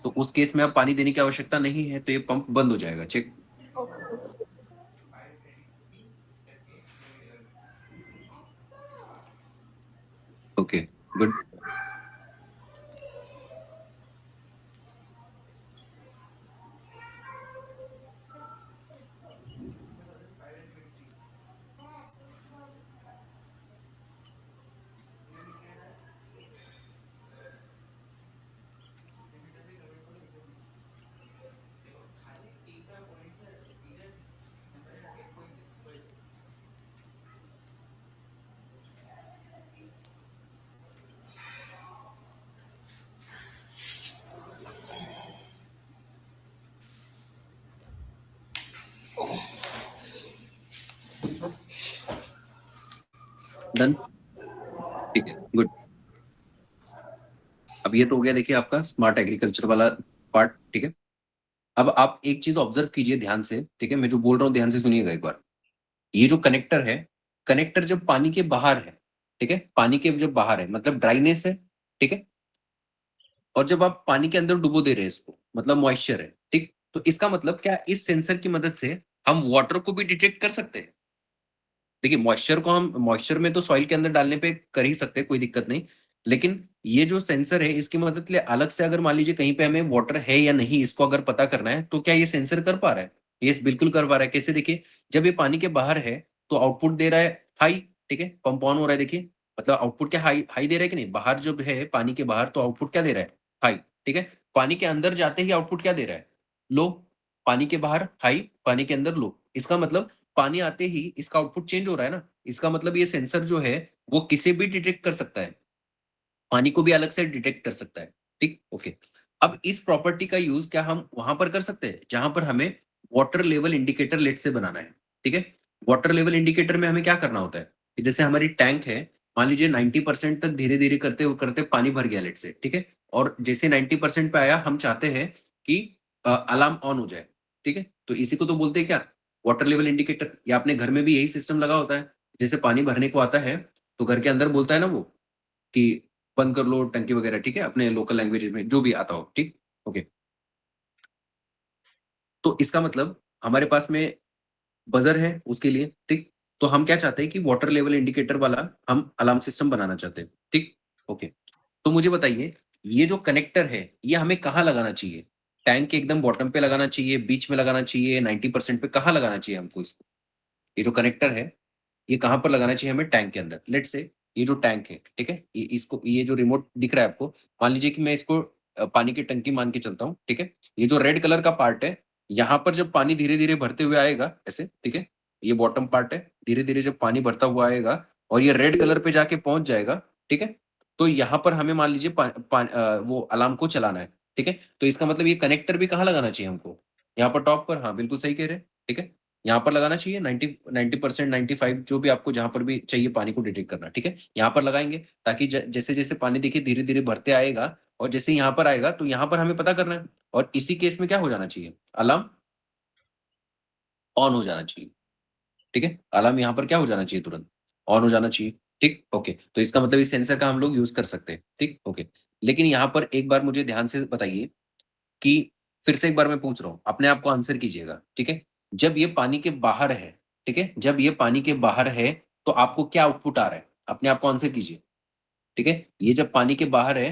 तो उस केस में आप पानी देने की आवश्यकता नहीं है, तो ये पंप बंद हो जाएगा। Check. Okay okay, good. Done, ठीक है, गुड। अब ये तो हो गया देखिए आपका स्मार्ट एग्रीकल्चर वाला पार्ट, ठीक है। अब आप एक चीज ऑब्जर्व कीजिए ध्यान से, ठीक है, मैं जो बोल रहा हूँ ध्यान से सुनिएगा एक बार। ये जो कनेक्टर है, कनेक्टर जब पानी के बाहर है, ठीक है, पानी के जब बाहर है मतलब ड्राइनेस है, ठीक है, और जब आप पानी के अंदर डुबो दे रहे हैं इसको मतलब मॉइस्चर है, ठीक। तो इसका मतलब क्या, इस सेंसर की मदद से हम वाटर को भी डिटेक्ट कर सकते हैं। देखिए मॉइस्चर को हम मॉइस्चर में तो सॉइल के अंदर डालने पे कर ही सकते हैं, कोई दिक्कत नहीं। लेकिन ये जो सेंसर है इसकी मदद ले अलग से अगर मान लीजिए कहीं पे हमें वाटर है या नहीं इसको अगर पता करना है, तो क्या ये सेंसर कर पा रहा है? यस, बिल्कुल कर पा रहा है। कैसे? देखिए, जब ये पानी के बाहर है तो आउटपुट दे रहा है हाई, ठीक है, पंप ऑन हो रहा है। देखिए मतलब आउटपुट क्या हाई हाई दे रहा है कि नहीं? बाहर जब है पानी के बाहर तो आउटपुट क्या दे रहा है? हाई, ठीक है। पानी के अंदर जाते ही आउटपुट क्या दे रहा है? लो। पानी के बाहर हाई, पानी के अंदर लो। इसका मतलब पानी आते ही इसका आउटपुट चेंज हो रहा है ना। इसका मतलब ये सेंसर जो है वो किसे भी डिटेक्ट कर सकता है, पानी को भी अलग से डिटेक्ट कर सकता है, ठीक। ओके, अब इस प्रॉपर्टी का यूज क्या हम वहां पर कर सकते हैं जहां पर हमें वाटर लेवल इंडिकेटर लेट से बनाना है, ठीक है। वाटर लेवल इंडिकेटर में हमें क्या करना होता है कि जैसे हमारी टैंक है, मान लीजिए 90% तक धीरे धीरे करते करते पानी भर गया लेट से, ठीक है। और जैसे 90% पे आया हम चाहते हैं कि अलार्म ऑन हो जाए, ठीक है। तो इसी को तो बोलते हैं क्या, वाटर लेवल इंडिकेटर। या अपने घर में भी यही सिस्टम लगा होता है, जैसे पानी भरने को आता है तो घर के अंदर बोलता है ना वो कि बंद कर लो टंकी वगैरह, ठीक है, अपने लोकल लैंग्वेज में जो भी आता हो, ठीक। ओके, तो इसका मतलब हमारे पास में बजर है उसके लिए, ठीक। तो हम क्या चाहते हैं कि वाटर लेवल इंडिकेटर वाला हम अलार्म सिस्टम बनाना चाहते हैं, ठीक। ओके, तो मुझे बताइए ये जो कनेक्टर है ये हमें कहाँ लगाना चाहिए? टैंक के एकदम बॉटम पे लगाना चाहिए, बीच में लगाना चाहिए, 90% पे कहाँ लगाना चाहिए हमको इसको? ये जो कनेक्टर है ये कहाँ पर लगाना चाहिए हमें? टैंक के अंदर। लेट्स से ये जो टैंक है, ठीक है, इसको ये जो रिमोट दिख रहा है आपको, मान लीजिए कि मैं इसको पानी की टंकी मान के चलता हूँ, ठीक है। ये जो रेड कलर का पार्ट है, यहाँ पर जब पानी धीरे धीरे भरते हुए आएगा ऐसे, ठीक है, ये बॉटम पार्ट है, धीरे धीरे जब पानी भरता हुआ आएगा और ये रेड कलर पे जाके पहुंच जाएगा, ठीक है। तो यहाँ पर हमें मान लीजिए वो अलार्म को चलाना है, ठीक है। तो इसका मतलब ये कनेक्टर भी कहाँ लगाना चाहिए हमको? यहाँ पर टॉप पर, हाँ बिल्कुल सही कह रहे हैं, ठीक है। यहाँ पर लगाना चाहिए 90% 95 जो भी आपको जहां पर भी चाहिए पानी को डिटेक्ट करना, ठीक है, यहाँ पर लगाएंगे ताकि जैसे जैसे पानी देखिए धीरे धीरे भरते आएगा और जैसे यहाँ पर आएगा तो यहाँ पर हमें पता करना है। और इसी केस में क्या हो जाना चाहिए? अलार्म ऑन हो जाना चाहिए, ठीक है। अलार्म यहाँ पर क्या हो जाना चाहिए? तुरंत ऑन हो जाना चाहिए, ठीक। ओके, तो इसका मतलब इस सेंसर का हम लोग यूज कर सकते हैं, ठीक। ओके, लेकिन यहाँ पर एक बार मुझे ध्यान से बताइए कि फिर से एक बार मैं पूछ रहा हूँ, अपने आप को आंसर कीजिएगा, ठीक है। जब ये पानी के बाहर है, ठीक है, जब ये पानी के बाहर है तो आपको क्या आउटपुट आ रहा है? अपने आप को आंसर कीजिए, ठीक है। ये जब पानी के बाहर है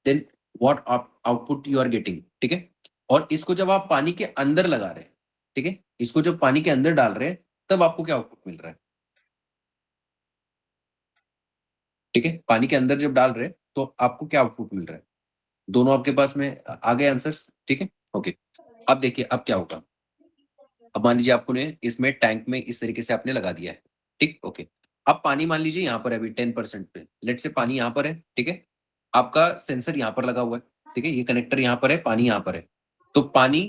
then what output you are getting, ठीक है। और इसको जब आप पानी के अंदर लगा रहे हैं, ठीक है, इसको जब पानी के अंदर डाल रहे हैं तब आपको क्या आउटपुट मिल रहा है? ठीक है, पानी के अंदर जब डाल रहे हैं तो आपको क्या आउटपुट मिल रहा है? दोनों आपके पास में आ गए आंसर्स, ठीक है। ओके, अब देखिए अब क्या होगा। अब मान लीजिए आपको ने इसमें टैंक में इस तरीके से आपने लगा दिया है, ठीक। ओके, अब पानी मान लीजिए यहाँ पर है अभी 10% पे, लेट से पानी यहाँ पर है, ठीक है। आपका सेंसर यहाँ पर लगा हुआ है, ठीक है, ये कनेक्टर यहाँ पर है, पानी यहाँ पर है। तो पानी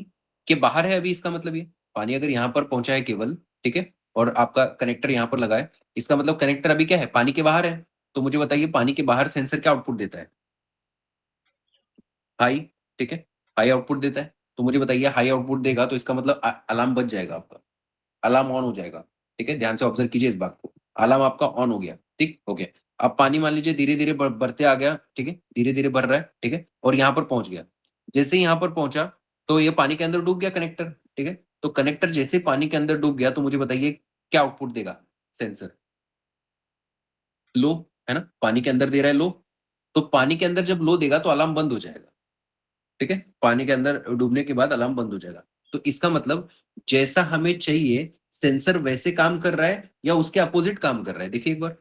के बाहर है अभी, इसका मतलब ये पानी अगर यहाँ पर पहुंचा है केवल, ठीक है, और आपका कनेक्टर यहाँ पर लगा है, इसका मतलब कनेक्टर अभी क्या है? पानी के बाहर है। तो मुझे बताइए पानी के बाहर सेंसर क्या आउटपुट देता है? हाई, ठीक है, हाई आउटपुट देता है। तो मुझे बताइए हाई आउटपुट देगा तो इसका मतलब अलार्म बज जाएगा आपका, अलार्म ऑन हो जाएगा, ठीक है, ध्यान से ऑब्जर्व कीजिए इस बात को, अलार्म आपका ऑन हो गया, ठीक, ओके। अब पानी मान लीजिए धीरे धीरे बढ़ते आ गया, ठीक है, धीरे धीरे बढ़ रहा है, ठीक है, और यहाँ पर पहुंच गया। जैसे ही यहाँ पर पहुंचा तो ये पानी के अंदर डूब गया कनेक्टर, ठीक है। तो कनेक्टर जैसे पानी के अंदर डूब गया तो मुझे बताइए क्या आउटपुट देगा सेंसर? लो, है ना, पानी के अंदर दे रहा है लो, तो पानी के अंदर जब लो देगा तो अलार्म बंद हो जाएगा, ठीक है, पानी के अंदर डूबने के बाद अलार्म बंद हो जाएगा। तो इसका मतलब जैसा हमें चाहिए सेंसर वैसे काम कर रहा है या उसके अपोजिट काम कर रहा है, देखिए एक बार,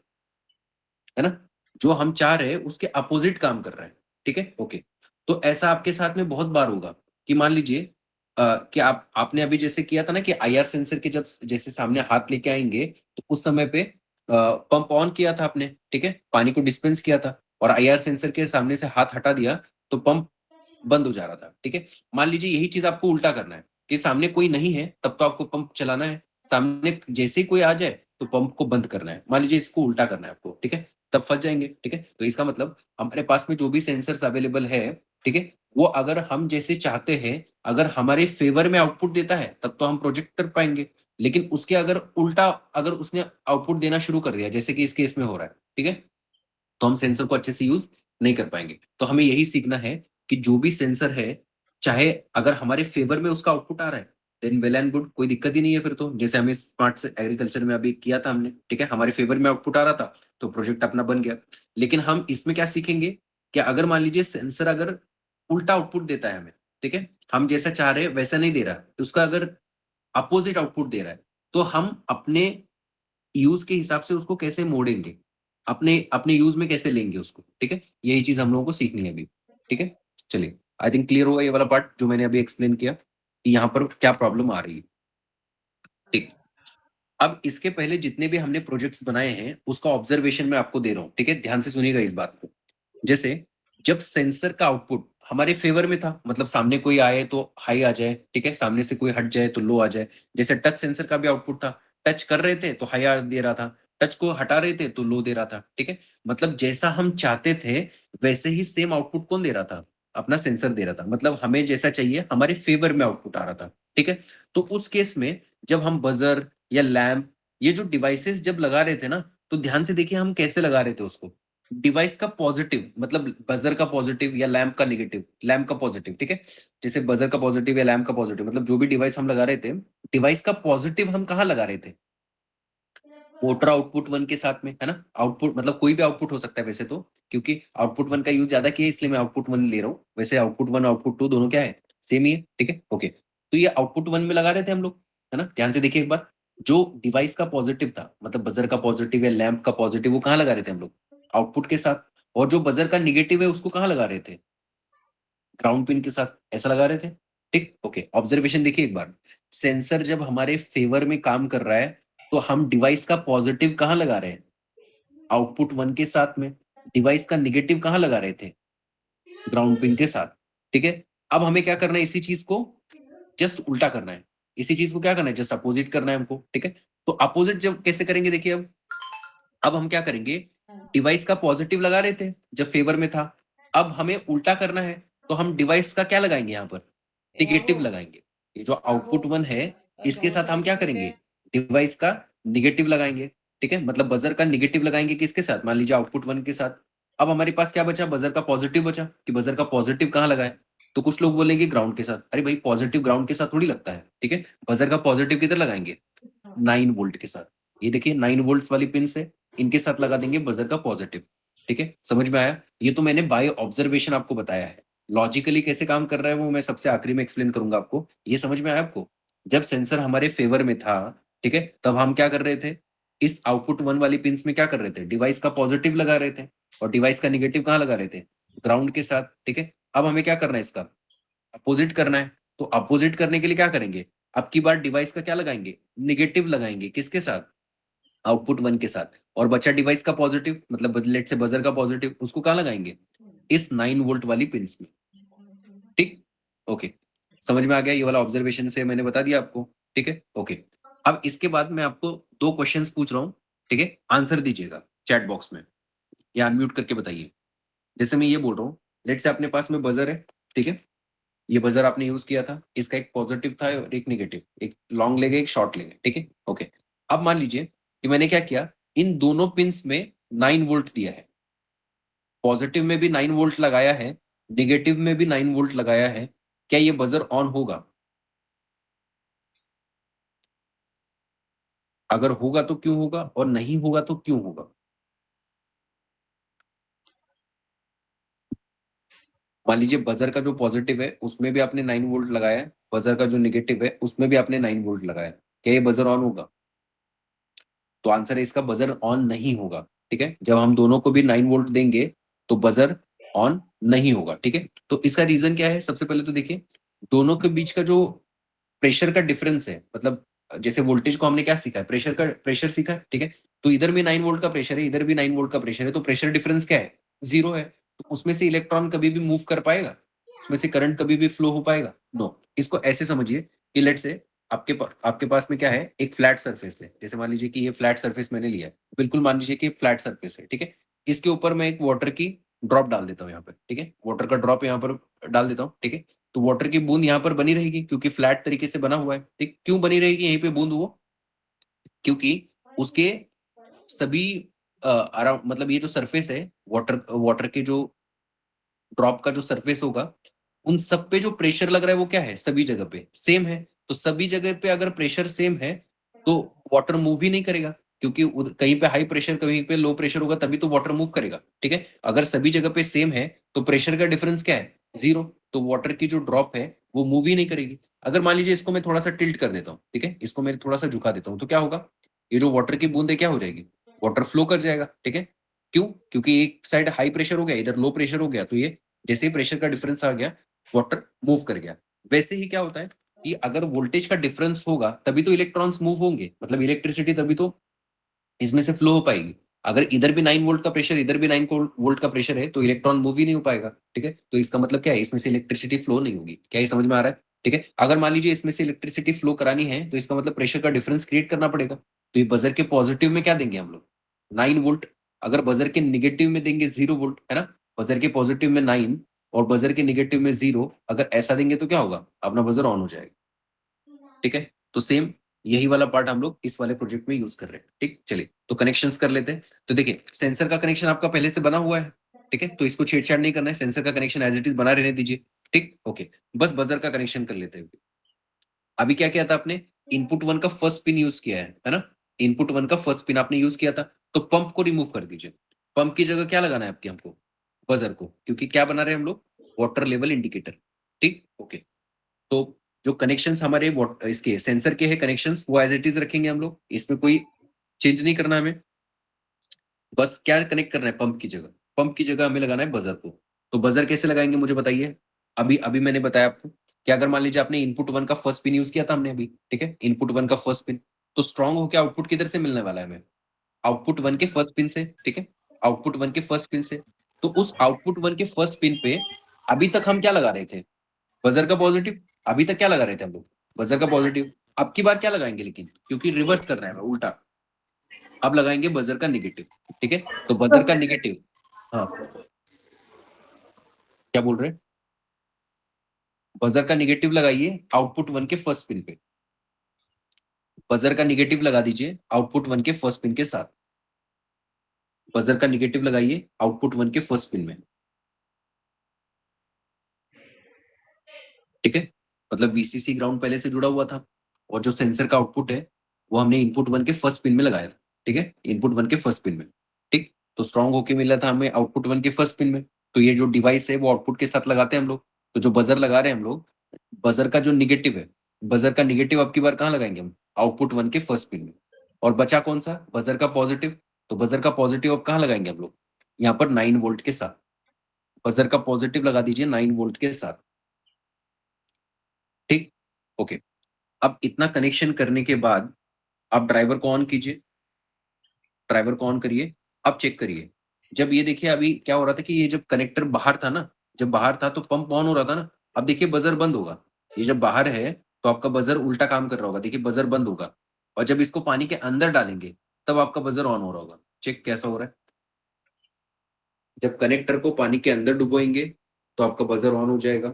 है ना, जो हम चाह रहे हैं उसके अपोजिट काम कर रहा है, ठीक है, ओके। तो ऐसा आपके साथ में बहुत बार होगा कि मान लीजिए कि आपने अभी जैसे किया था ना कि आईआर सेंसर के जब जैसे सामने हाथ लेके आएंगे तो उस समय पे पंप ऑन किया था आपने, ठीक है, पानी को डिस्पेंस किया था, और आईआर सेंसर के सामने से हाथ हटा दिया तो पंप बंद हो जा रहा था, ठीक है। मान लीजिए यही चीज आपको उल्टा करना है कि सामने कोई नहीं है तब तो आपको पंप चलाना है, सामने जैसे ही कोई आ जाए तो पंप को बंद करना है, मान लीजिए इसको उल्टा करना है आपको, ठीक है, तब फंस जाएंगे, ठीक है। तो इसका मतलब हमारे पास में जो भी सेंसर्स अवेलेबल है, ठीक है, वो अगर हम जैसे चाहते हैं, अगर हमारे फेवर में आउटपुट देता है तब तो हम प्रोजेक्ट कर पाएंगे, लेकिन उसके अगर उल्टा अगर उसने आउटपुट देना शुरू कर दिया जैसे कि इस केस में हो रहा है, ठीक है, तो हम सेंसर को अच्छे से यूज नहीं कर पाएंगे। तो हमें यही सीखना है कि जो भी सेंसर है, चाहे अगर हमारे फेवर में उसका आउटपुट आ रहा है देन वेल एंड गुड, कोई दिक्कत ही नहीं है फिर तो, जैसे हमें स्मार्ट से एग्रीकल्चर में अभी किया था हमने, ठीक है, हमारे फेवर में आउटपुट आ रहा था तो प्रोजेक्ट अपना बन गया। लेकिन हम इसमें क्या सीखेंगे कि अगर मान लीजिए सेंसर अगर उल्टा आउटपुट देता है हमें, ठीक है, हम जैसा चाह रहे हैं वैसा नहीं दे रहा, तो उसका अगर अपोजिट आउटपुट दे रहा है तो हम अपने यूज के हिसाब से उसको कैसे मोड़ेंगे, अपने अपने यूज में कैसे लेंगे उसको, ठीक है, यही चीज हम लोगों को सीखनी है अभी, ठीक है। चलिए, आई थिंक क्लियर होगा ये वाला पार्ट जो मैंने अभी एक्सप्लेन किया कि यहाँ पर क्या प्रॉब्लम आ रही है, ठीक। अब इसके पहले जितने भी हमने प्रोजेक्ट्स बनाए हैं उसका ऑब्जर्वेशन मैं आपको दे रहा हूँ, ठीक है, ध्यान से सुनिएगा इस बात को। जैसे जब सेंसर का आउटपुट हमारे फेवर में था, मतलब सामने कोई आए तो हाई आ जाए, ठीक है, सामने से कोई हट जाए तो लो आ जाए, जैसे टच सेंसर का भी आउटपुट था, टच कर रहे थे तो हाई आ दे रहा था, टच को हटा रहे थे तो लो दे रहा था, ठीक है, मतलब जैसा हम चाहते थे वैसे ही सेम आउटपुट कौन दे रहा था? अपना सेंसर दे रहा था, मतलब हमें जैसा चाहिए हमारे फेवर में आउटपुट आ रहा था, ठीक है। तो उस केस में जब हम बजर या लैम्प ये जो डिवाइसेस जब लगा रहे थे ना, तो ध्यान से देखिए हम कैसे लगा रहे थे उसको, डिवाइस का पॉजिटिव मतलब बजर का पॉजिटिव या लैम्प का नेगेटिव, लैम्प का पॉजिटिव, ठीक है, जैसे बजर का पॉजिटिव या लैम्प का पॉजिटिव, मतलब जो भी डिवाइस हम लगा रहे थे, डिवाइस का पॉजिटिव हम कहाँ लगा रहे थे? मोटर आउटपुट 1 के साथ में, है ना, आउटपुट मतलब कोई भी आउटपुट हो सकता है वैसे तो, क्योंकि आउटपुट 1 का यूज ज्यादा किया इसलिए मैं आउटपुट 1 ले रहा हूँ, वैसे आउटपुट 1 आउटपुट 2 दोनों क्या है, सेम ही है, ठीक है, ओके। तो ये आउटपुट 1 में लगा रहे थे हम लोग, है ना, ध्यान से देखिए एक बार, जो डिवाइस का पॉजिटिव था मतलब बजर का पॉजिटिव या लैम्प का पॉजिटिव वो कहाँ लगा रहे थे हम लोग? आउटपुट के साथ। और जो बजर का निगेटिव है उसको कहाँ लगा रहे थे? ग्राउंड पिन के साथ, ऐसा लगा रहे थे, ठीक, ओके। ऑब्जर्वेशन देखिए एक बार, सेंसर जब हमारे फेवर में काम कर रहा है तो हम डिवाइस का पॉजिटिव कहाँ लगा रहे हैं? आउटपुट 1 के साथ में। डिवाइस का निगेटिव कहाँ लगा रहे थे? ग्राउंड पिन के साथ, ठीक है। अब हमें क्या करना है, इसी चीज को जस्ट उल्टा करना है, इसी चीज को क्या करना है, जस्ट अपोजिट करना है हमको, ठीक है। तो अपोजिट जब कैसे करेंगे देखिए, अब हम क्या करेंगे, डिवाइस का पॉजिटिव लगा रहे थे जब फेवर में था, अब हमें उल्टा करना है तो हम डिवाइस का क्या लगाएंगे, यहाँ पर निगेटिव लगाएंगे। ये जो आउटपुट 1 है इसके साथ हम क्या करेंगे, डिवाइस का निगेटिव लगाएंगे, ठीक है, मतलब बजर का निगेटिव लगाएंगे किसके साथ, मान लीजिए आउटपुट 1 के साथ। अब हमारे पास क्या बचा, बजर का पॉजिटिव बचा, कि बजर का पॉजिटिव कहाँ लगाए, तो कुछ लोग बोलेंगे ग्राउंड के साथ, अरे भाई पॉजिटिव ग्राउंड के साथ थोड़ी लगता है, ठीक है, बजर का पॉजिटिव किधर लगाएंगे, 9 वोल्ट के साथ, ये देखिए 9 वोल्ट वाली पिन से इनके साथ लगा देंगे बजर का पॉजिटिव, ठीक है, समझ में आया? ये तो मैंने बाय ऑब्जर्वेशन आपको बताया है, लॉजिकली कैसे काम कर रहा है वो मैं सबसे आखिरी में एक्सप्लेन करूंगा आपको। ये समझ में आया आपको? जब सेंसर हमारे फेवर में था, ठीक है, तब हम क्या कर रहे थे, इस आउटपुट 1 वाली पिंस में क्या कर रहे थे, डिवाइस का पॉजिटिव लगा रहे थे, और डिवाइस का निगेटिव कहाँ लगा रहे थे, ग्राउंड के साथ, ठीक है। अब हमें क्या करना है, इसका अपोजिट करना है, तो अपोजिट करने के लिए क्या करेंगे, अब की बार डिवाइस का क्या लगाएंगे, निगेटिव लगाएंगे, किसके साथ, आउटपुट 1 के साथ, और बचा डिवाइस का पॉजिटिव मतलब लेट से बजर का पॉजिटिव, उसको कहाँ लगाएंगे, इस 9 वोल्ट वाली पिंस में, ठीक, ओके। समझ में आ गया? ये वाला ऑब्जर्वेशन से मैंने बता दिया आपको, ठीक है, ओके। अब इसके बाद मैं आपको 2 क्वेश्चंस पूछ रहा हूँ, ठीक है, आंसर दीजिएगा चैट बॉक्स में या अनम्यूट करके बताइए। जैसे मैं ये बोल रहा हूँ, लेट से अपने पास में बजर है, ठीक है, ये बजर आपने यूज किया था, इसका एक पॉजिटिव था और एक नेगेटिव, एक लॉन्ग लेग एक शॉर्ट लेग, ठीक है। ओके, अब मान लीजिए कि मैंने क्या किया, इन दोनों पिंस में 9 वोल्ट दिया है, पॉजिटिव में भी 9 वोल्ट लगाया है, नेगेटिव में भी 9 वोल्ट लगाया है, क्या ये बजर ऑन होगा? अगर होगा तो क्यों होगा, और नहीं होगा तो क्यों होगा? मान लीजिए बजर का जो पॉजिटिव है उसमें भी आपने 9 वोल्ट लगाया है, बजर का जो नेगेटिव है उसमें भी आपने 9 वोल्ट लगाया है, क्या ये बजर ऑन होगा? तो आंसर है इसका, बजर ऑन नहीं होगा, ठीक है। जब हम दोनों को भी 9 वोल्ट देंगे तो बजर ऑन नहीं होगा, ठीक है। तो इसका रीजन क्या है? सबसे पहले तो देखिए, दोनों के बीच का जो प्रेशर का डिफरेंस है, मतलब जैसे वोल्टेज को हमने क्या सीखा है, प्रेशर सीखा है, ठीक है। तो इधर भी 9 वोल्ट का प्रेशर है, इधर भी 9 वोल्ट का प्रेशर है, तो प्रेशर डिफरेंस क्या है? 0 है। तो उसमें से इलेक्ट्रॉन कभी भी मूव कर पाएगा? उसमें से करंट कभी भी फ्लो हो पाएगा? नो। इसको ऐसे समझिए कि लेट से आपके पास में क्या है, एक फ्लैट सरफेस है, जैसे मान लीजिए कि ये फ्लैट सरफेस मैंने लिया है, बिल्कुल मान लीजिए कि फ्लैट सरफेस है, ठीक है। इसके ऊपर मैं एक वाटर की ड्रॉप डाल देता हूँ यहाँ पे, ठीक है, वाटर का ड्रॉप यहाँ पर डाल देता हूँ, ठीक है। तो वाटर की बूंद यहाँ पर बनी रहेगी क्योंकि फ्लैट तरीके से बना हुआ है, ठीक। क्यों बनी रहेगी यहीं पे बूंद? वो क्योंकि उसके सभी अराउंड, मतलब ये जो सरफेस है, वाटर वाटर के जो ड्रॉप का जो सरफेस होगा, उन सब पे जो प्रेशर लग रहा है वो क्या है, सभी जगह पे सेम है। तो सभी जगह पे अगर प्रेशर सेम है तो वाटर मूव ही नहीं करेगा, क्योंकि कहीं पे हाई प्रेशर कहीं पे लो प्रेशर होगा तभी तो वाटर मूव करेगा, ठीक है। अगर सभी जगह पे सेम है तो प्रेशर का डिफरेंस क्या है, 0। तो वाटर की जो ड्रॉप है वो मूव ही नहीं करेगी। अगर मान लीजिए इसको मैं थोड़ा सा टिल्ट कर देता हूँ, ठीक है, इसको मैं थोड़ा सा झुका देता हूँ, तो क्या होगा, ये जो वाटर की बूंद है क्या हो जाएगी, वाटर फ्लो कर जाएगा, ठीक है। क्यों? क्योंकि एक साइड हाई प्रेशर हो गया, इधर लो प्रेशर हो गया, तो ये जैसे ही प्रेशर का डिफरेंस आ गया वाटर मूव कर गया। वैसे ही क्या होता है कि अगर वोल्टेज का डिफरेंस होगा तभी तो इलेक्ट्रॉन्स मूव होंगे, मतलब इलेक्ट्रिसिटी तभी तो इसमें से फ्लो हो पाएगी। अगर इधर भी 9 वोल्ट का प्रेशर, इधर भी 9 वोल्ट का प्रेशर है तो इलेक्ट्रॉन मूव ही नहीं हो पाएगा, ठीक है। तो इसका मतलब क्या है, इसमें से इलेक्ट्रिसिटी फ्लो नहीं होगी। क्या ये समझ में आ रहा है? ठीक है। अगर मान लीजिए इसमें से इलेक्ट्रिसिटी फ्लो करानी है तो इसका मतलब प्रेशर का डिफरेंस क्रिएट करना पड़ेगा। तो ये बजर के पॉजिटिव में क्या देंगे हम लोग, 9 वोल्ट। अगर बजर के निगेटिव में देंगे 0 वोल्ट, है ना। बजर के पॉजिटिव में 9 और बजर के निगेटिव में 0, अगर ऐसा देंगे तो क्या होगा, अपना बजर ऑन हो जाएगा, ठीक है। तो सेम यही वाला पार्ट हम लोग इस वाले प्रोजेक्ट में यूज कर रहे हैं, ठीक। चलिए तो कनेक्शंस कर लेते हैं। तो देखिए सेंसर का कनेक्शन आपका पहले से बना हुआ है, ठीक है, तो इसको छेड़छाड़ नहीं करना है, सेंसर का कनेक्शन एज इट इज बना रहने दीजिए, ठीक। ओके, बस बजर का कनेक्शन कर लेते हैं। अभी क्या किया था आपने, इनपुट 1 का फर्स्ट पिन यूज किया है ना। इनपुट 1 का फर्स्ट पिन आपने यूज किया था, तो पंप को रिमूव कर दीजिए। पंप की जगह क्या लगाना है आपके, हमको बजर को, क्योंकि क्या बना रहे हैं हम लोग, वाटर लेवल इंडिकेटर, ठीक। ओके, तो जो कनेक्शंस हमारे इसके सेंसर के हैं कनेक्शंस, वो एज इट इज रखेंगे हम लोग, इसमें कोई चेंज नहीं करना हमें। बस क्या कनेक्ट करना है, पंप की जगह, पंप की जगह हमें लगाना है बजर को। तो बजर कैसे लगाएंगे मुझे बताइए। अभी अभी मैंने बताया आपको कि अगर मान लीजिए आपने इनपुट 1 का फर्स्ट पिन यूज किया था हमने अभी, ठीक है, इनपुट 1 का फर्स्ट पिन, तो स्ट्रांग होकर आउटपुट किधर से मिलने वाला है हमें, आउटपुट 1 के फर्स्ट पिन से, ठीक है, आउटपुट 1 के फर्स्ट पिन से। तो उस आउटपुट 1 के फर्स्ट पिन पे अभी तक हम क्या लगा रहे थे, बजर का पॉजिटिव। अभी तक क्या लगा रहे थे हम लोग, बजर का पॉजिटिव। अब की बार क्या लगाएंगे, लेकिन क्योंकि रिवर्स कर रहा है उल्टा, अब लगाएंगे बजर का निगेटिव, ठीक है। तो बजर का निगेटिव, हाँ क्या बोल रहे हैं, बजर का निगेटिव लगाइए आउटपुट 1 के फर्स्ट पिन पे, बजर का निगेटिव लगा दीजिए आउटपुट 1 के फर्स्ट पिन के साथ, बजर का निगेटिव लगाइए आउटपुट 1 के फर्स्ट पिन में, ठीक है। मतलब वीसीसी ग्राउंड पहले से जुड़ा हुआ था और जो सेंसर का आउटपुट है वो हमने इनपुट 1 के फर्स्ट पिन में लगाया था, ठीक है, इनपुट 1 के फर्स्ट पिन में, ठीक। तो स्ट्रांग होके मिला था हमें आउटपुट 1 के फर्स्ट पिन में। तो ये जो डिवाइस है वो आउटपुट के साथ लगाते हैं हम लोग। तो जो बजर लगा रहे हैं हम लोग, बजर का जो निगेटिव है, बजर का निगेटिव अब की बार कहाँ लगाएंगे हम, आउटपुट 1 के फर्स्ट पिन में। और बचा कौन सा, बजर का पॉजिटिव। तो बजर का पॉजिटिव अब कहाँ लगाएंगे हम लोग, यहाँ पर 9 वोल्ट के साथ, बजर का पॉजिटिव लगा दीजिए 9 वोल्ट के साथ, ठीक। ओके, अब इतना कनेक्शन करने के बाद आप ड्राइवर को ऑन कीजिए, ड्राइवर को ऑन करिए। अब चेक करिए, जब ये देखिए अभी क्या हो रहा था कि ये जब कनेक्टर बाहर था ना, जब बाहर था तो पंप ऑन हो रहा था ना। अब देखिए बजर बंद होगा, ये जब बाहर है तो आपका बजर उल्टा काम कर रहा होगा, देखिए बजर बंद होगा। और जब इसको पानी के अंदर डालेंगे तब आपका बजर ऑन हो रहा होगा। चेक कैसा हो रहा है, जब कनेक्टर को पानी के अंदर डुबोएंगे तो आपका बजर ऑन हो जाएगा,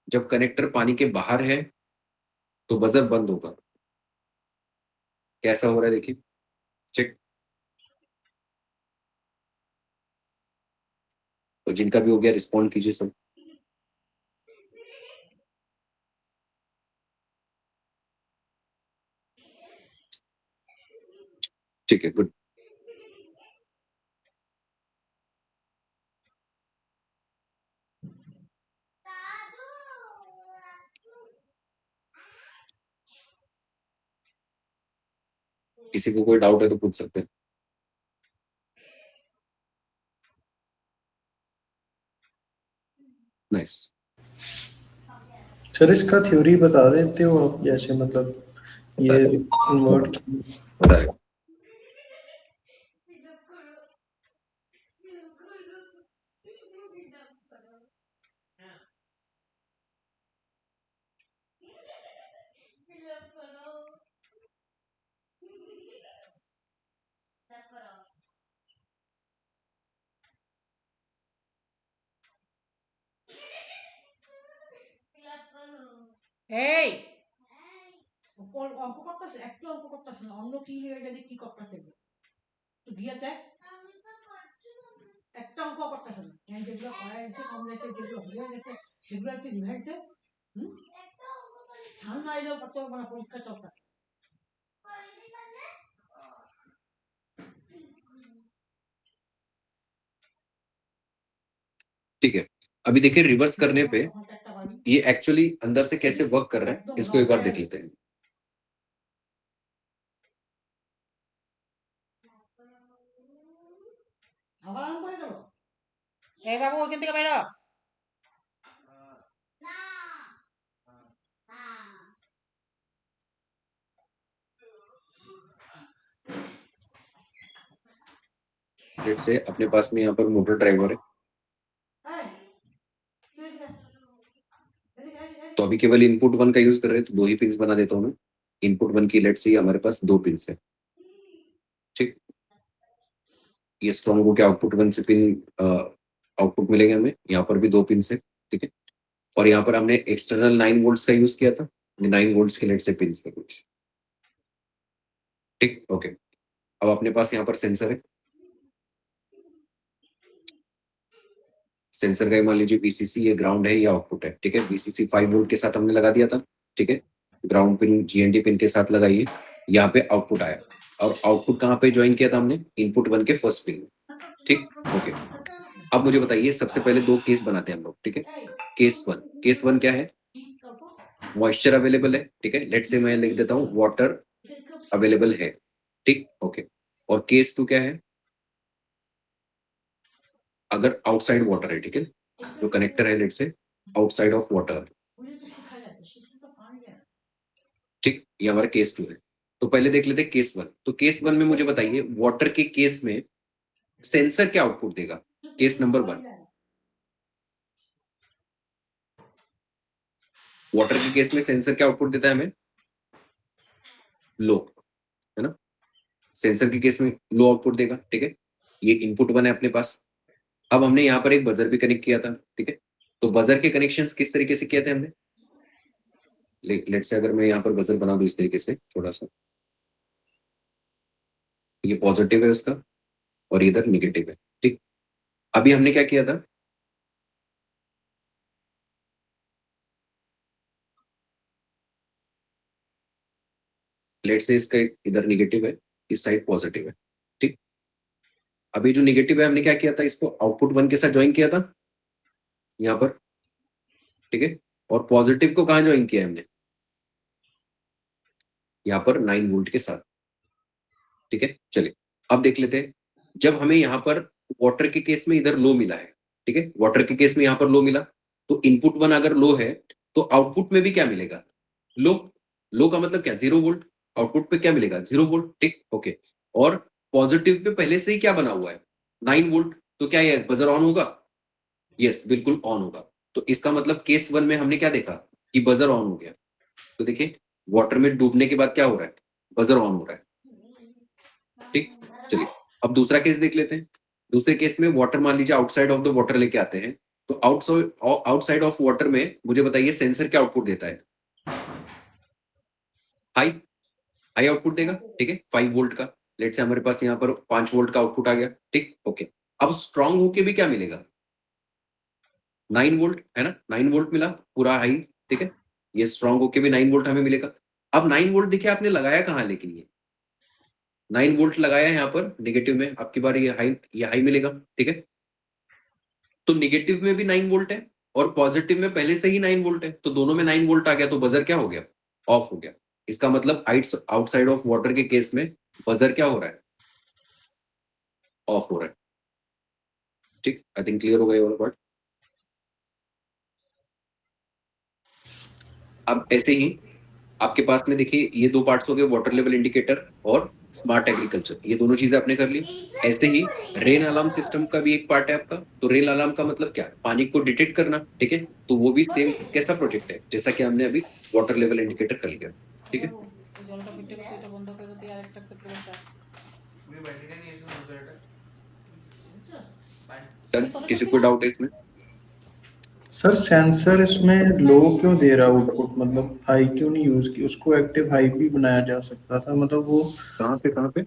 जब कनेक्टर पानी के बाहर है तो बजर बंद होगा। कैसा हो रहा है देखिए, चेक। तो जिनका भी हो गया रिस्पॉन्ड कीजिए सब। ठीक है, गुड। किसी को कोई डाउट है तो पूछ सकते हैं। नाइस। सर इसका थ्योरी बता देते हो आप, जैसे मतलब ये इन्वर्ट की। बताइए। এই অঙ্ক করতেছে, একটু অঙ্ক করতেছে না, অন্য কি হয়ে যাবে, কি করতেছে তো দিয়ে যায়, একটা অঙ্ক করতেছে না। যেগুলো করা গেছে কম গেছে, যেগুলো হয়ে গেছে সেগুলো একটু রিভাইজ দেয়। সাল না এলেও করতে পারবো না, পরীক্ষা চলতেছে। ठीक है, अभी देखिए रिवर्स करने पे ये एक्चुअली अंदर से कैसे वर्क कर रहा है इसको एक बार देख लेते हैं। আবার আরম্ভ হয়ে গেল। এই বাবু ওইখান থেকে বেরো। लेट्स से अपने पास में यहाँ पर मोटर ड्राइवर है, तो अभी केवल इनपुट 1 का यूज कर रहे हैं, तो 2 ही पिंस बना देता हूँ मैं। इनपुट 1 की लेट्स से हमारे पास 2 पिंस है, ठीक। ये स्ट्रॉन्ग हो के आउटपुट 1 से पिन आउटपुट मिलेगा हमें, यहाँ पर भी 2 पिंस है, ठीक है। और यहाँ पर हमने एक्सटर्नल 9 वोल्ट्स का यूज किया था, 9 वोल्ट्स के लेट्स से पिंस है कुछ, ठीक। ओके, अब अपने पास यहाँ पर सेंसर है। सेंसर का मान लीजिए वीसीसी, ये ग्राउंड है, ये आउटपुट है, ठीक है। वीसीसी 5 वोल्ट के साथ हमने लगा दिया था, ठीक है। ग्राउंड पिन जीएनडी पिन के साथ लगाइए, यहाँ पे आउटपुट आया, और आउटपुट कहाँ पे ज्वाइन किया था हमने, इनपुट 1 के फर्स्ट पिन, ठीक। ओके, अब मुझे बताइए, सबसे पहले 2 केस बनाते हैं हम लोग, ठीक है। केस 1, केस 1 क्या है, मॉइस्चर अवेलेबल है, ठीक है। लेट्स से मैं लिख देता हूँ वाटर अवेलेबल है, ठीक। ओके, और केस 2 क्या है, अगर आउटसाइड वाटर है, ठीक है, जो कनेक्टर है let's say outside of water, ठीक, ये हमारा केस 2 है। तो पहले देख लेते हैं केस 1। तो केस 1 में मुझे बताइए वाटर के केस में सेंसर क्या आउटपुट देगा। केस नंबर 1, वाटर के केस में सेंसर क्या आउटपुट देता है हमें, लो, है ना। सेंसर के केस में लो आउटपुट देगा, ठीक है। ये इनपुट 1 है अपने पास। अब हमने यहाँ पर एक बजर भी कनेक्ट किया था, ठीक है। तो बजर के कनेक्शंस किस तरीके से किए थे हमने, लेट से अगर मैं यहाँ पर बजर बना दूं इस तरीके से थोड़ा सा, ये पॉजिटिव है उसका और इधर निगेटिव है, ठीक। अभी हमने क्या किया था, लेट से इसका इधर निगेटिव है, इस साइड पॉजिटिव है, ठीक। अभी जो निगेटिव है हमने क्या किया था, इसको आउटपुट 1 के साथ ज्वाइन किया था यहाँ पर, ठीक है। और पॉजिटिव को कहाँ ज्वाइन किया है हमने, यहाँ पर 9 वोल्ट के साथ, ठीक है। चलिए अब देख लेते हैं, जब हमें यहाँ पर वाटर के केस में इधर लो मिला है, ठीक है, वाटर के केस में यहाँ पर लो मिला, तो इनपुट 1 अगर लो है तो आउटपुट में भी क्या मिलेगा, लो। लो का मतलब क्या, 0 वोल्ट। आउटपुट पे क्या मिलेगा, 0 वोल्ट, ठीक। ओके, और पॉजिटिव पे पहले से ही क्या बना हुआ है, 9 वोल्ट, तो क्या ये बजर ऑन होगा, यस बिल्कुल ऑन होगा। तो इसका मतलब केस 1 में हमने क्या देखा कि बजर ऑन हो गया। तो देखिए वाटर में डूबने के बाद क्या हो रहा है, बजर ऑन हो रहा है, ठीक। चलिए अब दूसरा केस देख लेते हैं। दूसरे केस में वाटर मान लीजिए आउटसाइड ऑफ द वाटर लेके आते हैं, तो आउटसाइड ऑफ वाटर में मुझे बताइए सेंसर क्या आउटपुट देता है? हाई हाई आउटपुट देगा, ठीक है, 5 वोल्ट का। लेट से हमारे पास यहाँ पर 5 वोल्ट का आउटपुट आ गया, ठीक, ओके। अब स्ट्रांग होके भी क्या मिलेगा? 9 वोल्ट, है ना, 9 वोल्ट मिला पूरा हाई, ठीक है। ये स्ट्रांग होके भी 9 वोल्ट हमें मिलेगा। अब 9 वोल्ट देखिए आपने लगाया कहाँ, लेकिन ये 9 वोल्ट लगाया है यहाँ पर नेगेटिव में, आपकी बार ये हाई मिलेगा, ठीक है। तो नेगेटिव में भी 9 वोल्ट है और पॉजिटिव में पहले से ही 9 वोल्ट है, तो दोनों में 9 वोल्ट आ गया, तो बजर क्या हो गया? ऑफ हो गया। इसका मतलब आउटसाइड ऑफ वाटर के केस में बजर क्या हो रहा है? ऑफ हो रहा है, ठीक। आई थिंक क्लियर हो गया ये वाला पार्ट। अब ऐसे ही आपके पास में देखिए ये 2 पार्ट्स हो गए, वाटर लेवल इंडिकेटर और स्मार्ट एग्रीकल्चर, ये दोनों चीजें आपने कर ली। ऐसे ही रेन अलार्म सिस्टम का भी एक पार्ट है आपका। तो रेन अलार्म का मतलब क्या? पानी को डिटेक्ट करना, ठीक है। तो वो भी सेम कैसा प्रोजेक्ट है जैसा कि हमने अभी वाटर लेवल इंडिकेटर कर लिया, ठीक है। জলটা ফিটে গেছে এটা বন্ধ করে দিয়ে আরেকটা করতে বলতা তুমি ব্যাটারিটা নিয়ে এসো মোজাটা डन, किसी को डाउट है इसमें? सर सेंसर इसमें लो क्यों दे रहा आउटपुट, मतलब हाई क्यों नहीं यूज की? उसको एक्टिव हाई भी बनाया जा सकता था, मतलब वो। कहाँ पे?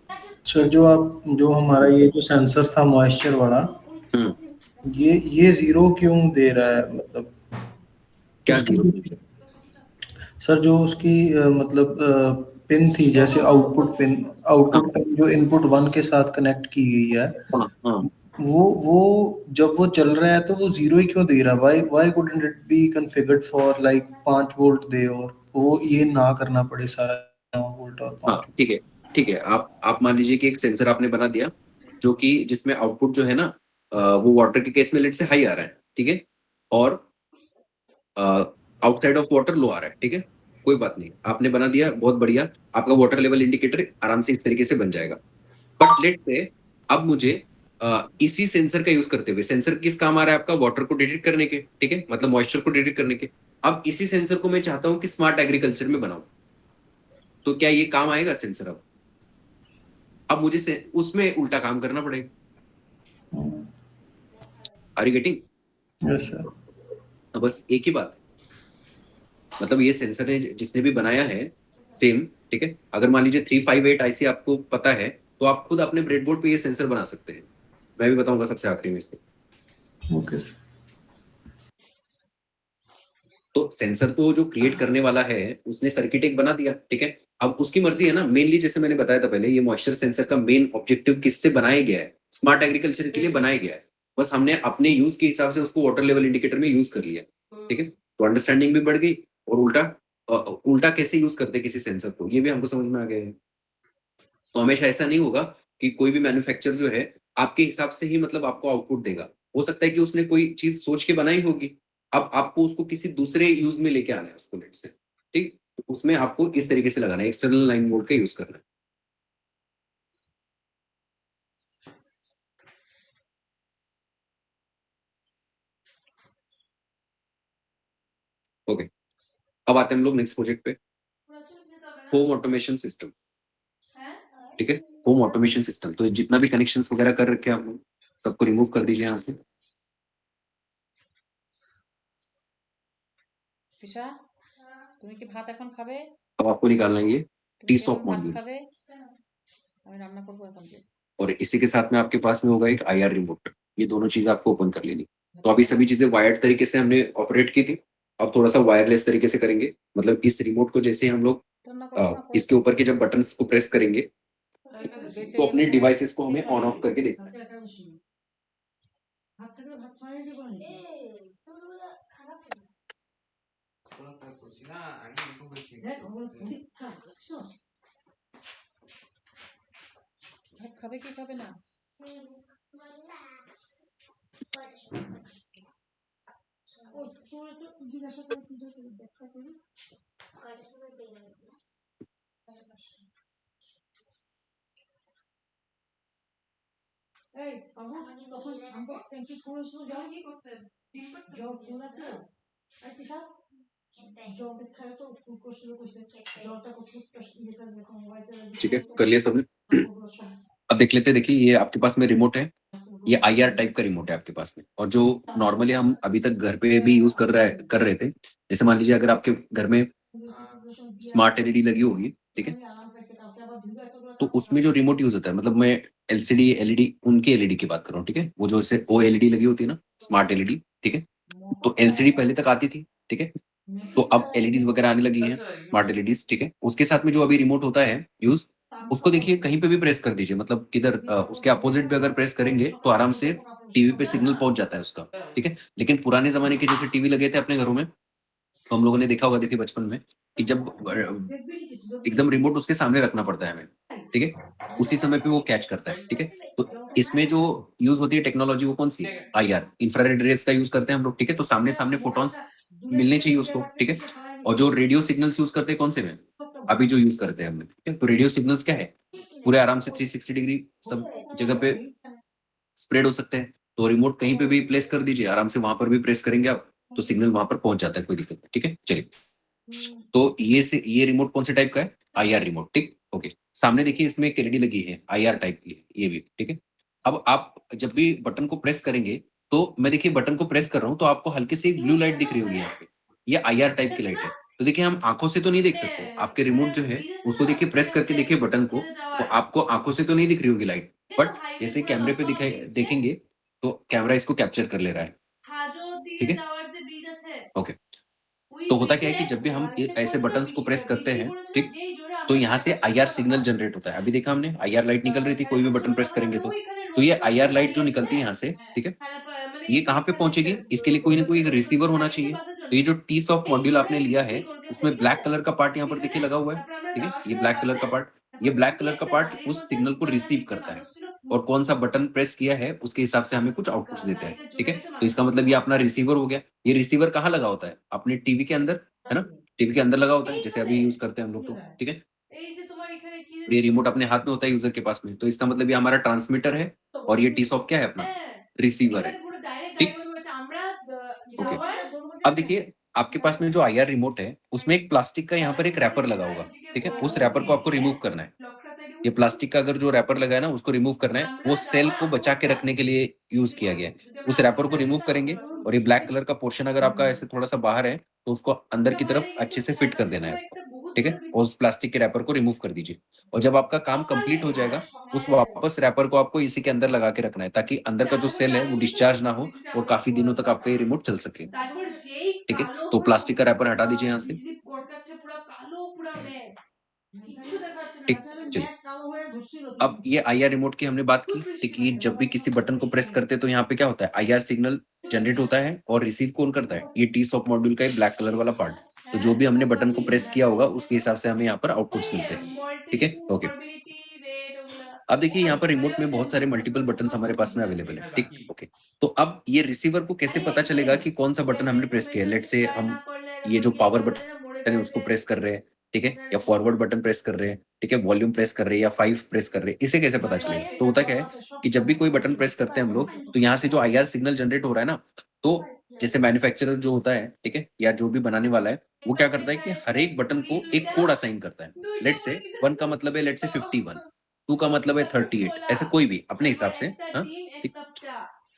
सर जो हमारा ये जो सेंसर था मॉइस्चर वाला, ये जीरो क्यों दे रहा है, मतलब क्या उसकी- जीरो? सर जो उसकी मतलब पिन थी, जैसे आउटपुट पिन जो इनपुट 1 के साथ कनेक्ट की गई है, हाँ हाँ, वो जब वो चल रहा है तो वो जीरो ही क्यों दे रहा है? Why couldn't it be configured for like 5 volt दे, और वो ये ना करना पड़े सारा 9 वोल्ट और 5 हाँ, ठीक है, ठीक है। आप मान लीजिए कि एक सेंसर आपने बना दिया जो कि जिसमें आउटपुट जो है ना वो वाटर के केस में लेट से हाई आ रहा है, ठीक है, और आउटसाइड ऑफ वाटर लो आ रहा है, ठीक है। कोई बात नहीं, आपने बना दिया, बहुत बढ़िया। आपका वाटर लेवल इंडिकेटर आराम से इस तरीके से बन जाएगा। बट लेट से अब मुझे इसी सेंसर का यूज करते हुए, सेंसर किस काम आ रहा है आपका? वाटर को डिटेक्ट करने के, ठीक है, मतलब मॉइस्चर को डिटेक्ट करने के। अब इसी सेंसर को मैं चाहता हूं कि स्मार्ट एग्रीकल्चर में बनाऊं, तो क्या ये काम आएगा सेंसर? अब मुझे से उसमें उल्टा काम करना पड़ेगा। Are you getting? Yes sir. तो बस एक ही बात, मतलब ये सेंसर ने जिसने भी बनाया है सेम, ठीक है। अगर मान लीजिए 358 आईसी आपको पता है तो आप खुद अपने ब्रेडबोर्ड पे ये सेंसर बना सकते हैं। मैं भी बताऊंगा सबसे आखिरी में इसको। ओके। तो सेंसर तो जो क्रिएट करने वाला है उसने सर्किट एक बना दिया, ठीक है। अब उसकी मर्जी है ना, मेनली जैसे मैंने बताया था पहले, ये मॉइस्चर सेंसर का मेन ऑब्जेक्टिव किससे बनाया गया है? स्मार्ट एग्रीकल्चर के लिए बनाया गया है। बस हमने अपने यूज के हिसाब से उसको वाटर लेवल इंडिकेटर में यूज कर लिया, ठीक है। तो अंडरस्टैंडिंग भी बढ़ गई और उल्टा कैसे यूज करते हैं किसी सेंसर को, ये भी हमको समझ में आ गया है। तो हमेशा ऐसा नहीं होगा कि कोई भी मैन्युफैक्चरर जो है आपके हिसाब से ही मतलब आपको आउटपुट देगा। हो सकता है कि उसने कोई चीज सोच के बनाई होगी, अब आपको उसको किसी दूसरे यूज में लेके आना है उसको, लेट से, ठीक। तो उसमें आपको इस तरीके से लगाना है, एक्सटर्नल लाइन मोड का यूज करना है। ओके, अब आते हैं हम लोग नेक्स्ट प्रोजेक्ट पे, होम ऑटोमेशन सिस्टम, ठीक है। होम ऑटोमेशन सिस्टम, तो जितना भी कनेक्शंस वगैरह कर रखे हैं आप लोग सबको रिमूव कर दीजिए यहाँ से। তিশা তুমি কি ভাত এখন খাবে अब आपको निकालना है ये তুমি टी কি सॉप এখন ভাত मॉड्यूल, খাবে আমি রান্না করবো এখন যে और इसी के साथ में आपके पास में होगा एक IR रिमोट। ये दोनों चीजें आपको ओपन कर लेनी। तो अभी सभी चीजें वायर्ड तरीके से हमने ऑपरेट की थी, अब थोड़ा सा वायरलेस तरीके से करेंगे। मतलब इस रिमोट को जैसे हम लोग রান্না করবো না পরে इसके ऊपर के जब बटन्स को प्रेस करेंगे বেঁচে तो গেলে अपने পরে डिवाइसेस को हमें ऑन ऑफ करके देखना है। ভাত থাকলে ভাত খাওয়াই যাবো না কোনো কাজ করছি না, আমি এরকম করছি। দেখ আমার পরীক্ষা দেখছস ভাত খাবে কি খাবে না ও তোর তো জিজ্ঞাসা করে পূজা করে দেখা করি এই বাবু তখন আমরা ট্যাঙ্কি করেছিল যাও কি করতে জল ফুল আছে আর কি সব জল খায় তো ফুল করছিল কইছে জলটা কো ফুটটা ইয়েটা দেখো মোবাইলটা ठीक है, कर लिया सबने। अब देख लेते हैं, देखिए ये आपके पास में रिमोट है, ये IR टाइप का रिमोट है आपके पास में। और जो नॉर्मली हम अभी तक घर पे भी यूज कर रहे थे, जैसे मान लीजिए अगर आपके घर में स्मार्ट LED लगी होगी, ठीक है, तो उसमें जो रिमोट यूज होता है, मतलब मैं LCD LED उनकी LED की बात कर रहा हूँ, ठीक है, वो जो जैसे OLED लगी होती है ना, स्मार्ट LED, ठीक है, तो LCD पहले तक आती थी, ठीक है, तो अब LEDs वगैरह आने लगी हैं, स्मार्ट LEDs, ठीक है, उसके साथ में जो अभी रिमोट होता है यूज, उसको देखिए कहीं पे भी प्रेस कर दीजिए, मतलब किधर उसके अपोजिट पे अगर प्रेस करेंगे तो आराम से टीवी पे सिग्नल पहुंच जाता है उसका, ठीक है। लेकिन पुराने जमाने के जैसे टीवी लगे थे अपने घरों में, तो हम लोगों ने देखा होगा, देखिए बचपन में, कि जब एकदम रिमोट उसके सामने रखना पड़ता है हमें, ठीक है, उसी समय पे वो कैच करता है, ठीक है। तो इसमें जो यूज होती है टेक्नोलॉजी वो कौन सी है? IR, इंफ्रारेड रेज का यूज करते हैं हम लोग, ठीक है, तो सामने सामने फोटॉन्स मिलने चाहिए उसको, ठीक है। और जो रेडियो सिग्नल्स यूज करते हैं कौन से में, अभी जो यूज करते हैं हम, ठीक है, तो रेडियो सिग्नल्स क्या है, पूरे आराम से 360 डिग्री सब जगह पे स्प्रेड हो सकते हैं। तो रिमोट कहीं पे भी प्लेस कर दीजिए, आराम से वहां पर भी प्रेस करेंगे आप, तो सिग्नल वहां पर पहुंच जाता है, कोई दिक्कत नहीं, ठीक है। चलिए, तो ये रिमोट कौन से टाइप का है? IR रिमोट, ठीक, ओके। सामने देखिए इसमें एक LED लगी है, IR टाइप की है ये भी, ठीक है। अब आप जब भी बटन को प्रेस करेंगे, तो मैं देखिए बटन को प्रेस कर रहा हूँ तो आपको हल्की सी एक ब्लू लाइट दिख रही होगी यहाँ पे, ये IR टाइप की लाइट है। तो देखिए हम आंखों से तो नहीं देख सकते, आपके रिमोट जो है उसको देखिए प्रेस करके देखिए बटन को, तो आपको आंखों से तो नहीं दिख रही होगी लाइट, बट जैसे कैमरे पे दिखाई देखेंगे तो कैमरा इसको कैप्चर कर ले रहा है, ठीक है, ओके। तो होता क्या है कि जब भी हम ऐसे बटन्स को प्रेस करते हैं, ठीक, तो यहाँ से IR सिग्नल जनरेट होता है। अभी देखा हमने IR लाइट निकल रही थी, कोई भी बटन प्रेस करेंगे तो ये IR लाइट जो निकलती है यहाँ से, ठीक है, ये कहाँ पे पहुंचेगी? इसके लिए कोई ना कोई एक रिसीवर होना चाहिए। तो ये जो टी सॉफ्ट मॉड्यूल आपने लिया है, उसमें ब्लैक कलर का पार्ट यहाँ पर देखिए लगा हुआ है, ठीक है, ये ब्लैक कलर का पार्ट, ये ब्लैक कलर का पार्ट उस सिग्नल को रिसीव करता है, और कौन सा बटन प्रेस किया है उसके हिसाब से हमें कुछ आउटपुट्स देता है, ठीक है। तो इसका मतलब ये अपना रिसीवर हो गया। ये रिसीवर कहाँ लगा होता है? अपने टीवी के अंदर, है ना, टीवी के अंदर लगा होता है, जैसे अभी यूज करते हैं हम लोग, तो ठीक है। ये रिमोट अपने हाथ में होता है यूजर के पास में, तो इसका मतलब ये हमारा ट्रांसमीटर है, और ये टी सॉफ्ट क्या है अपना? रिसीवर है, ठीक, ओके। अब देखिए आपके पास में जो IR रिमोट है उसमें एक प्लास्टिक का यहाँ पर एक रैपर लगा होगा, ठीक है, उस रैपर को आपको रिमूव करना है। ये प्लास्टिक का अगर जो रैपर लगा है ना उसको रिमूव करना है, वो सेल को बचा के रखने के लिए यूज किया गया है। उस रैपर को रिमूव करेंगे, और ये ब्लैक कलर का पोर्शन अगर आपका ऐसे थोड़ा सा बाहर है तो उसको अंदर की तरफ अच्छे से फिट कर देना है आपको, ठीक है, और उस प्लास्टिक के रैपर को रिमूव कर दीजिए। और जब आपका काम कंप्लीट हो जाएगा, उस वापस रैपर को आपको इसी के अंदर लगा के रखना है, ताकि अंदर का जो सेल है वो डिस्चार्ज ना हो, और काफी दिनों तक आपका ये रिमोट चल सके, ठीक है। तो प्लास्टिक का रैपर हटा दीजिए यहाँ से, ठीक, चलिए। अब ये IR रिमोट की हमने बात की, ठीक, कि जब भी किसी बटन को प्रेस करते हैं तो यहाँ पे क्या होता है? IR सिग्नल जनरेट होता है, और रिसीव कौन करता है? ये टी सॉफ्ट मॉड्यूल का ब्लैक कलर वाला पार्ट। तो जो भी हमने बटन को प्रेस किया होगा उसके हिसाब से हमें यहाँ पर आउटपुट्स मिलते हैं, ठीक है, ओके। अब देखिए यहाँ पर रिमोट में बहुत सारे मल्टीपल बटन हमारे पास में अवेलेबल है, ठीक, ओके। तो अब ये रिसीवर को कैसे पता चलेगा कि कौन सा बटन हमने प्रेस किया है? लेट्स से हम ये जो पावर बटन है उसको प्रेस कर रहे हैं, ठीक है, या फॉरवर्ड बटन प्रेस कर रहे हैं, ठीक है, वॉल्यूम प्रेस कर रहे हैं, या 5 प्रेस कर रहे हैं, इसे कैसे पता चलेगा? तो होता क्या है कि जब भी कोई बटन प्रेस करते हैं हम लोग, तो यहाँ से जो IR सिग्नल जनरेट हो रहा है ना, तो जैसे मैन्युफैक्चरर जो होता है, ठीक है, या जो भी बनाने वाला है, वो क्या करता है कि हर एक बटन को एक कोड असाइन करता है। लेट्स से 1 का मतलब है, लेट्स से 51, 2 का मतलब है 38, ऐसे कोई भी अपने हिसाब से, हाँ, ठीक।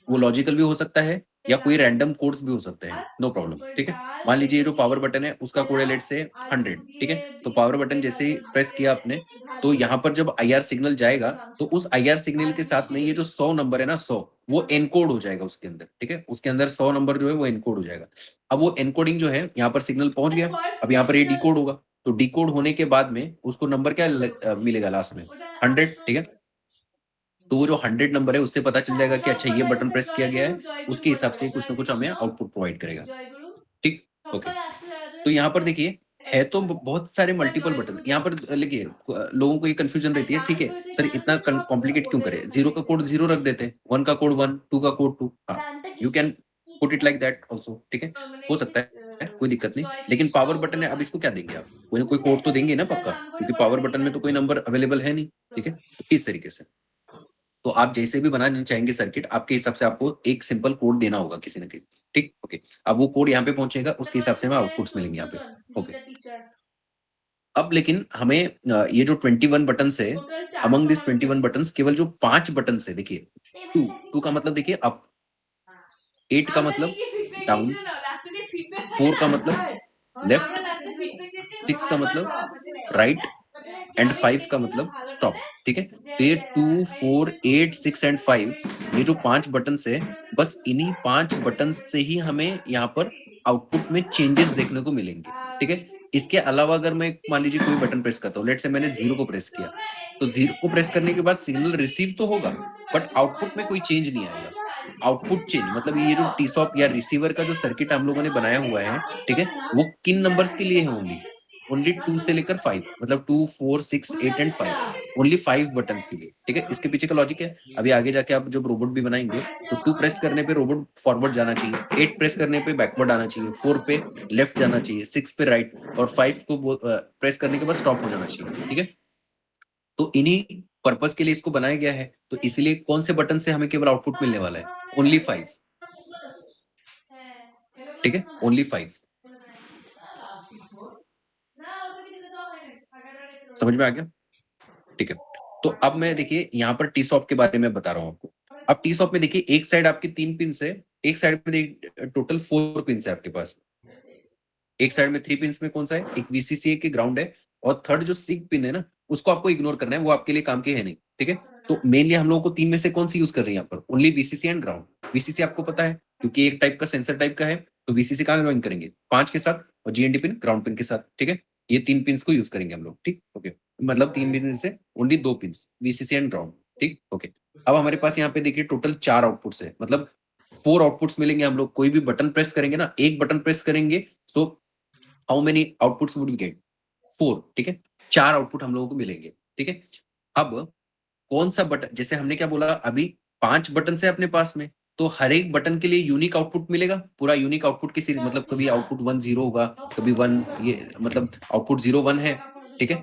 वो लॉजिकल भी हो सकता है, या कोई रैंडम कोड्स भी हो सकते हैं, नो प्रॉब्लम, ठीक है। मान लीजिए ये जो पावर बटन है उसका कोड है लेट्स से 100, ठीक है, तो पावर बटन जैसे ही प्रेस किया आपने, तो यहाँ पर जब IR सिग्नल जाएगा, तो उस IR सिग्नल के साथ में ये जो 100 नंबर है ना, 100, वो एनकोड हो जाएगा उसके अंदर, ठीक है, उसके अंदर 100 नंबर जो है वो एनकोड हो जाएगा। अब वो एनकोडिंग जो है यहाँ पर सिग्नल पहुंच गया, अब यहाँ पर ये डिकोड होगा, तो डिकोड होने के बाद में उसको नंबर क्या मिलेगा लास्ट में? 100, ठीक है। तो वो जो 100 नंबर है उससे पता चल जाएगा कि अच्छा ये बटन प्रेस किया गया है, उसके हिसाब से कुछ ना कुछ हमें आउटपुट प्रोवाइड करेगा, ठीक, ओके। तो यहाँ पर देखिए है तो बहुत सारे मल्टीपल बटन यहाँ पर, देखिए लोगों को ये कंफ्यूजन रहती है, ठीक है सर इतना कॉम्प्लिकेट क्यों करें? 0 का कोड 0 रख देते हैं, 1 का कोड 1, 2 का कोड 2, हाँ, you can put it like that also, ठीक है, हो सकता है, कोई दिक्कत नहीं। लेकिन पावर बटन है, अब इसको क्या देंगे आप? कोई ना कोई कोड तो देंगे ना पक्का, क्योंकि पावर बटन में तो कोई नंबर अवेलेबल है नहीं, ठीक है, तो इस तरीके से। तो आप जैसे भी बनाना चाहेंगे सर्किट, आपके हिसाब से आपको एक सिंपल कोड देना होगा किसी न किसी, ठीक, ओके। अब वो कोड यहाँ पे पहुंचेगा, उसके हिसाब से हमें आउटपुट्स मिलेंगे यहाँ पे, ओके। अब लेकिन हमें ये जो 21 बटन है, अमंग दिस 21 बटन केवल जो 5 बटन है, देखिए 2 का मतलब देखिए अप, 8 का मतलब डाउन, 4 का मतलब लेफ्ट, 6 का मतलब राइट एंड 5 का मतलब स्टॉप। ठीक है, तो ये 2, 4, 8, 6 एंड 5, ये जो 5 बटन है, बस इन्हीं 5 बटन से ही हमें यहाँ पर आउटपुट में चेंजेस देखने को मिलेंगे। ठीक है, इसके अलावा अगर मैं मान लीजिए कोई बटन प्रेस करता हूँ, लेट से मैंने 0 को प्रेस किया, तो 0 को प्रेस करने के बाद सिग्नल रिसीव तो होगा, बट आउटपुट में कोई चेंज नहीं आएगा। आउटपुट चेंज मतलब ये जो टीसॉप या रिसीवर का जो सर्किट हम लोगों ने बनाया हुआ है, ठीक है, वो किन नंबर्स के लिए है? ओनली 2 से लेकर 5, मतलब 2, 4, 6, 8 एंड 5, ओनली 5 बटन के लिए। ठीक है, इसके पीछे का लॉजिक है, अभी आगे जाके आप जब रोबोट भी बनाएंगे तो 2 प्रेस करने पे रोबोट फॉरवर्ड जाना चाहिए, 8 प्रेस करने पे बैकवर्ड आना चाहिए, 4 पे लेफ्ट जाना चाहिए, 6 पे राइट, और 5 को प्रेस करने के बाद स्टॉप हो जाना चाहिए। ठीक है, तो इन्हीं पर्पस के लिए इसको बनाया गया है, तो इसलिए कौन से बटन से हमें केवल आउटपुट मिलने वाला है? ओनली 5। ठीक है, ओनली 5। समझ में आ गया? ठीक है, तो अब मैं देखिए यहाँ पर टी सॉप के बारे में बता रहा हूँ आपको। अब टी सॉप में देखिए एक साइड आपकी 3 पिन है, एक साइड में टोटल 4 पिन है आपके पास। एक साइड में 3 पिन में कौन सा है? एक वीसीसी के ग्राउंड है, और थर्ड जो सिग पिन है ना, उसको आपको इग्नोर करना है, वो आपके लिए काम की है नहीं। ठीक है, तो मेनली हम लोगों को 3 में से कौन सी यूज कर रही है यहाँ पर? Only VCC and ground. VCC आपको पता है क्योंकि एक टाइप का सेंसर टाइप का है, तो वीसीसी कहाँ ज्वाइन करेंगे? 5 के साथ, और जीएनडी पिन ग्राउंड पिन के साथ। ठीक है, ये 3 पिन को यूज करेंगे हम लोग। ठीक, ओके, मतलब 3 पिन से only 2 pin, VCC and ground. ठीक, ओके। अब हमारे पास यहाँ पे देखिए टोटल 4 आउटपुट्स है, मतलब 4 आउटपुट्स मिलेंगे। हम लोग कोई भी बटन प्रेस करेंगे ना, एक बटन प्रेस करेंगे, so how many outputs would we get? 4। ठीक है, 4 आउटपुट हम लोगों को मिलेंगे। ठीक है, अब कौन सा बटन, जैसे हमने क्या बोला अभी, 5 बटन है अपने पास में, तो हर एक बटन के लिए यूनिक आउटपुट मिलेगा, पूरा यूनिक आउटपुट की सीरीज, मतलब कभी आउटपुट 1 0 होगा, कभी 1, ये मतलब आउटपुट 0 1 है। ठीक है,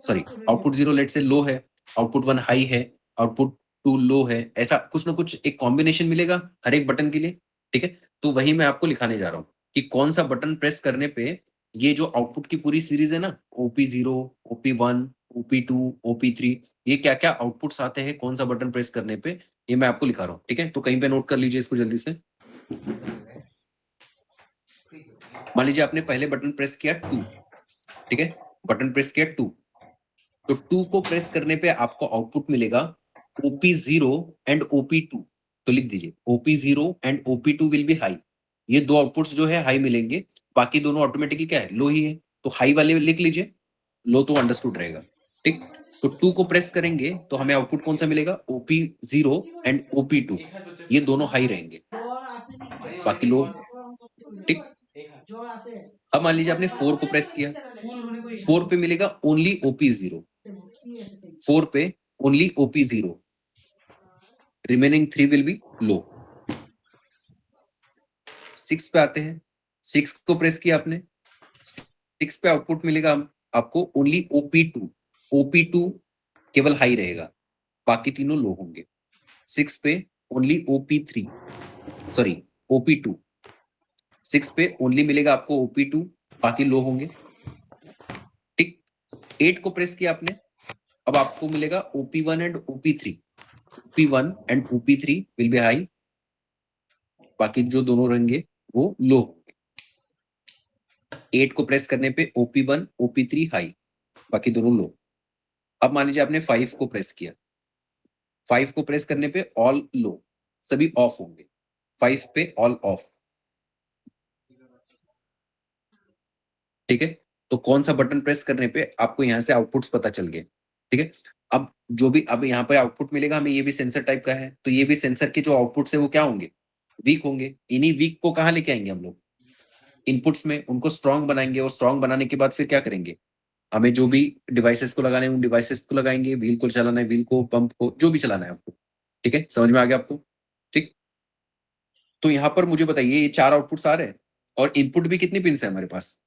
सॉरी, आउटपुट 0 लेट से लो है, आउटपुट 1 हाई है, आउटपुट 2 लो है, ऐसा कुछ ना कुछ एक कॉम्बिनेशन मिलेगा हर एक बटन के लिए। ठीक है, तो वही मैं आपको लिखाने जा रहा हूँ कि कौन सा बटन प्रेस करने पे ये जो आउटपुट की पूरी सीरीज है ना, OP0, OP1, OP2, OP3, ये क्या क्या आउटपुट्स आते हैं कौन सा बटन प्रेस करने पे, ये मैं आपको लिखा रहा हूँ। ठीक है, तो कहीं पे नोट कर लीजिए इसको जल्दी से। मान लीजिए आपने पहले बटन प्रेस किया 2, ठीक है, बटन प्रेस किया 2, तो 2 को प्रेस करने पे आपको आउटपुट मिलेगा OP0 एंड OP2। तो लिख दीजिए OP0 and OP2 will be high. ये दो आउटपुट्स जो है हाई मिलेंगे, बाकी दोनों ऑटोमेटिकली क्या है? लो ही है, तो हाई वाले लिख लीजिए, लो तो अंडरस्टूड रहेगा। ठीक, तो 2 को प्रेस करेंगे तो हमें आउटपुट कौन सा मिलेगा? OP0 एंड OP2, ये दोनों हाई रहेंगे, बाकी लो। ठीक, अब मान लीजिए आपने 4 को प्रेस किया, 4 पे मिलेगा ओनली OP0, 4 पे only OP0, remaining 3 will be low. 6 पे आते हैं, 6 को प्रेस किया आपने, 6 पे आउटपुट मिलेगा आपको ओनली OP2, OP2 केवल हाई रहेगा, बाकी तीनों लो होंगे। 6 पे ओनली OP3, सॉरी OP2, 6 पे ओनली मिलेगा आपको OP2, बाकी लो होंगे। ठीक, 8 को प्रेस किया आपने, अब आपको मिलेगा OP1 and OP3, OP1 and OP3 will be high, बाकी जो दोनों रहेंगे वो लो होंगे। 8 को प्रेस करने पे OP1 OP3 हाई, बाकी दोनों लो। अब मान लीजिए आपने 5 को प्रेस किया, 5 को प्रेस करने पे ऑल लो, सभी ऑफ होंगे, 5 पे ऑल ऑफ। ठीक है, तो कौन सा बटन प्रेस करने पे आपको यहां से आउटपुट्स पता चल गए। ठीक है, अब जो भी अब यहाँ पे आउटपुट मिलेगा हमें, ये भी सेंसर टाइप का है, तो ये भी सेंसर के जो आउटपुट्स है वो क्या होंगे? वीक होंगे। इन्हीं वीक को कहाँ लेके आएंगे हम लोग? इनपुट्स में, उनको स्ट्रांग बनाएंगे, और स्ट्रांग बनाने के बाद फिर क्या करेंगे? हमें जो भी डिवाइसेस को लगाने हैं उन डिवाइसेस को लगाएंगे, व्हील को चलाना है व्हील को, पंप को, जो भी चलाना है आपको। ठीक है, समझ में आ गया आपको? ठीक, तो यहाँ पर मुझे बताइए ये 4 आउटपुट्स आ रहे हैं, और इनपुट भी कितनी पिन है हमारे पास?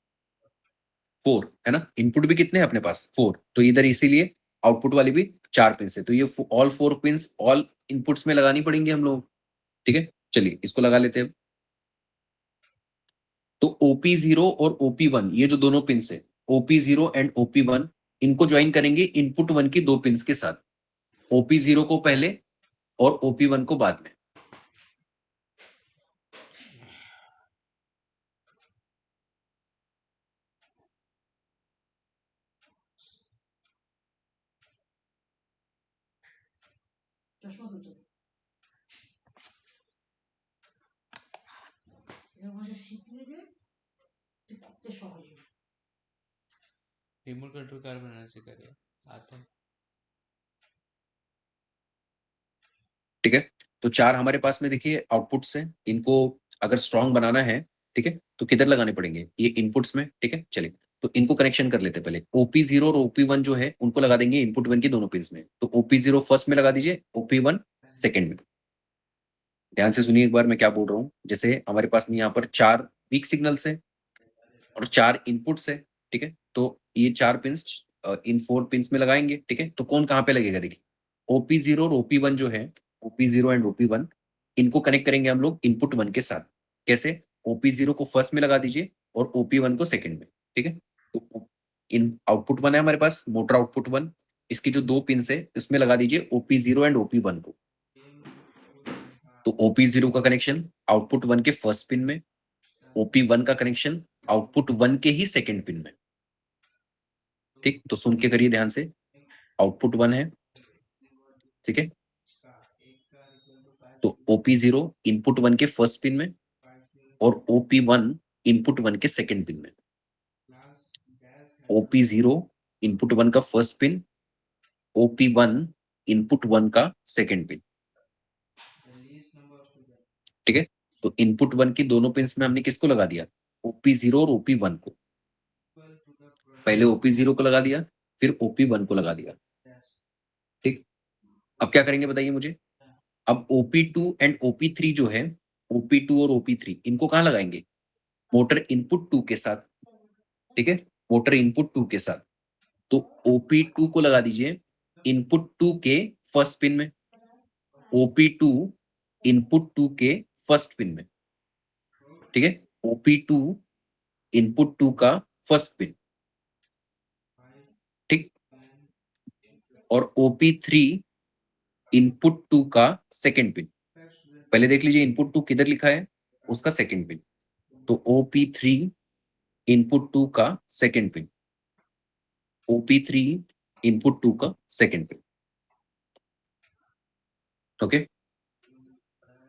4 है ना, इनपुट भी कितने हैं अपने पास? 4, तो इधर इसीलिए आउटपुट वाली भी 4 पिन है, तो ये ऑल 4 पिन ऑल इनपुट्स में लगानी पड़ेंगी हम लोग। ठीक है, चलिए इसको लगा लेते हैं। तो OP0 और OP1 ये जो दोनों पिन है, OP0 एंड OP1 इनको ज्वाइन करेंगे इनपुट 1 की 2 पिंस के साथ, OP0 को पहले और OP1 को बाद में। चष्मा होतो म्हणजे शिकले जे ते सहज रिमोट कंट्रोल कार बनाना सिखा रहे आता है। ठीक है, तो 4 हमारे पास में देखिए आउटपुट्स हैं, इनको अगर स्ट्रॉन्ग बनाना है, ठीक है, तो किधर लगाने पड़ेंगे, ये इनपुट्स में। ठीक है, चलिए तो इनको कनेक्शन कर लेते हैं पहले। OP0 और OP1 जो है उनको लगा देंगे इनपुट 1 की दोनों पिंस में। तो OP0 फर्स्ट में लगा दीजिए, OP1 सेकंड में। ध्यान से सुनिए एक बार मैं क्या बोल रहा हूँ। जैसे हमारे पास यहाँ पर 4 वीक सिग्नल्स है और 4 इनपुट्स है, ठीक है, तो ये 4 पिंस इन 4 पिंस में लगाएंगे। ठीक है, तो कौन कहाँ पे लगेगा देखिए, OP0 और OP1 जो है, OP0 एंड OP1 इनको कनेक्ट करेंगे हम लोग इनपुट 1 के साथ। कैसे, OP0 को फर्स्ट में लगा दीजिए और OP1 को सेकंड में। ठीक है, तो इन आउटपुट 1 है हमारे पास, मोटर आउटपुट 1, इसकी जो 2 पिंस है इसमें लगा दीजिए OP0 एंड OP1 को। तो OP0 का कनेक्शन आउटपुट 1 के फर्स्ट पिन में, OP1 का कनेक्शन आउटपुट 1 के ही सेकंड पिन में। ठीक, तो सुन के करिए ध्यान से, आउटपुट 1 है, ठीक है, तो OP0 इनपुट 1 के फर्स्ट पिन में और OP1 इनपुट 1 के सेकंड पिन में। OP0 इनपुट 1 का फर्स्ट पिन, OP1 इनपुट 1 का सेकंड पिन। ठीक है, तो इनपुट 1 की दोनों पिंस में हमने किसको लगा दिया, OP0 और OP1 को। पहले OP0 को लगा दिया, फिर OP1 को लगा दिया। ठीक, अब क्या करेंगे बताइए मुझे। अब OP2 एंड OP3 जो है, OP2 और OP3 इनको कहाँ लगाएंगे, मोटर इनपुट 2 के साथ। ठीक है, मोटर इनपुट 2 के साथ, तो OP2 को लगा दीजिए इनपुट 2 के फर्स्ट पिन में, OP2 इनपुट 2 के फर्स्ट पिन में। ठीक है, OP2 इनपुट 2 का फर्स्ट पिन। ठीक, और OP3 इनपुट 2 का सेकंड पिन। पहले देख लीजिए इनपुट 2 किधर लिखा है, उसका सेकंड पिन, तो OP3 इनपुट 2 का सेकंड पिन, OP3 इनपुट 2 का सेकंड पिन। ओके,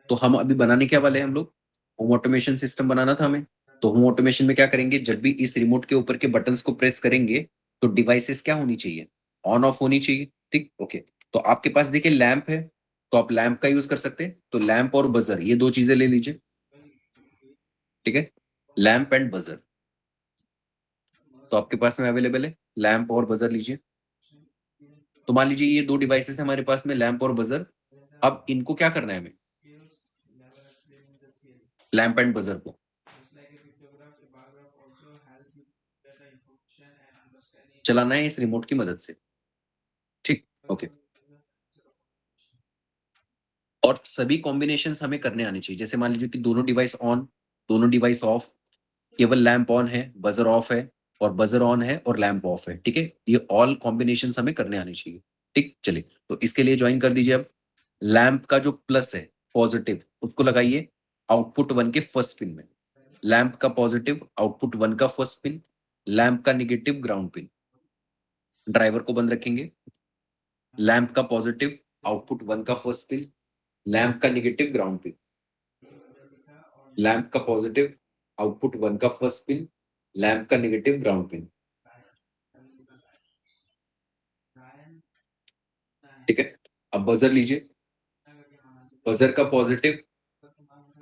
तो हम अभी बनाने क्या वाले हैं, हम लोग होम ऑटोमेशन सिस्टम बनाना था हमें। तो होम ऑटोमेशन में क्या करेंगे, जब भी इस रिमोट के ऊपर के बटन्स को प्रेस करेंगे तो डिवाइसेस क्या होनी चाहिए, ऑन ऑफ होनी चाहिए। ठीक, ओके, तो आपके पास देखिए लैंप है, तो आप लैंप का यूज कर सकते हैं। तो लैंप और बजर, ये 2 चीजें ले लीजिए। ठीक है, लैंप एंड बजर तो आपके पास में अवेलेबल है, लैंप और बजर लीजिए। तो मान लीजिए ये 2 डिवाइसेस है हमारे पास में, लैंप और बजर। अब इनको क्या करना है हमें, लैंप एंड बजर को चलाना है इस रिमोट की मदद से। ठीक, ओके, और सभी कॉम्बिनेशंस हमें करने आने चाहिए। जैसे मान लीजिए कि दोनों डिवाइस ऑन, दोनों डिवाइस ऑफ, केवल लैंप ऑन है, बजर ऑफ है, और बजर ऑन है और लैंप ऑफ है। ठीक है, ये ऑल कॉम्बिनेशंस हमें करने आने चाहिए। ठीक, चलिए तो इसके लिए ज्वाइन कर दीजिए। अब लैंप का जो प्लस है पॉजिटिव, उसको लगाइए आउटपुट 1 के फर्स्ट पिन में, लैंप का पॉजिटिव आउटपुट 1 का फर्स्ट पिन, लैंप का निगेटिव ग्राउंड पिन। ड्राइवर को बंद रखेंगे, लैंप का पॉजिटिव आउटपुट 1 का फर्स्ट पिन, लैंप का निगेटिव ग्राउंड पिन, लैंप का पॉजिटिव आउटपुट 1 का फर्स्ट पिन, लैंप का निगेटिव ग्राउंड पिन। ठीक है, अब बजर लीजिए, बजर का पॉजिटिव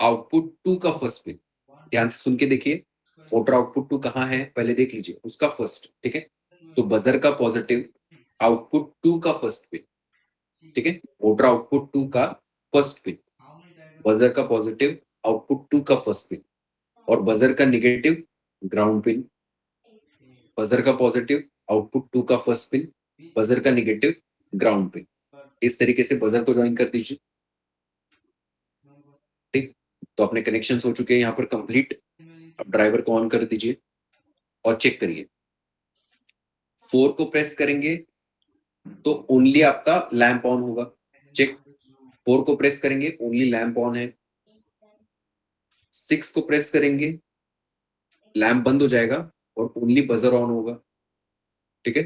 आउटपुट 2 का फर्स्ट पिन। ध्यान से सुन के देखिए, मोटर आउटपुट 2 कहाँ है पहले देख लीजिए, उसका फर्स्ट। ठीक है, तो बजर का पॉजिटिव आउटपुट 2 का फर्स्ट पिन। ठीक है, मोटर आउटपुट 2 का फर्स्ट पिन, बजर का पॉजिटिव आउटपुट 2 का फर्स्ट पिन, और बजर का निगेटिव ग्राउंड पिन, बजर का पॉजिटिव आउटपुट 2 का फर्स्ट पिन, बजर का निगेटिव ग्राउंड पिन। इस तरीके से बजर को ज्वाइन कर दीजिए। ठीक, तो अपने कनेक्शन हो चुके हैं यहाँ पर कंप्लीट। अब ड्राइवर को ऑन कर दीजिए और चेक करिए। 4 को प्रेस करेंगे तो ओनली आपका लैंप ऑन होगा। चेक। 4 को प्रेस करेंगे ओनली लैंप ऑन है। 6 को प्रेस करेंगे लैंप बंद हो जाएगा और ओनली बजर ऑन होगा। ठीक है,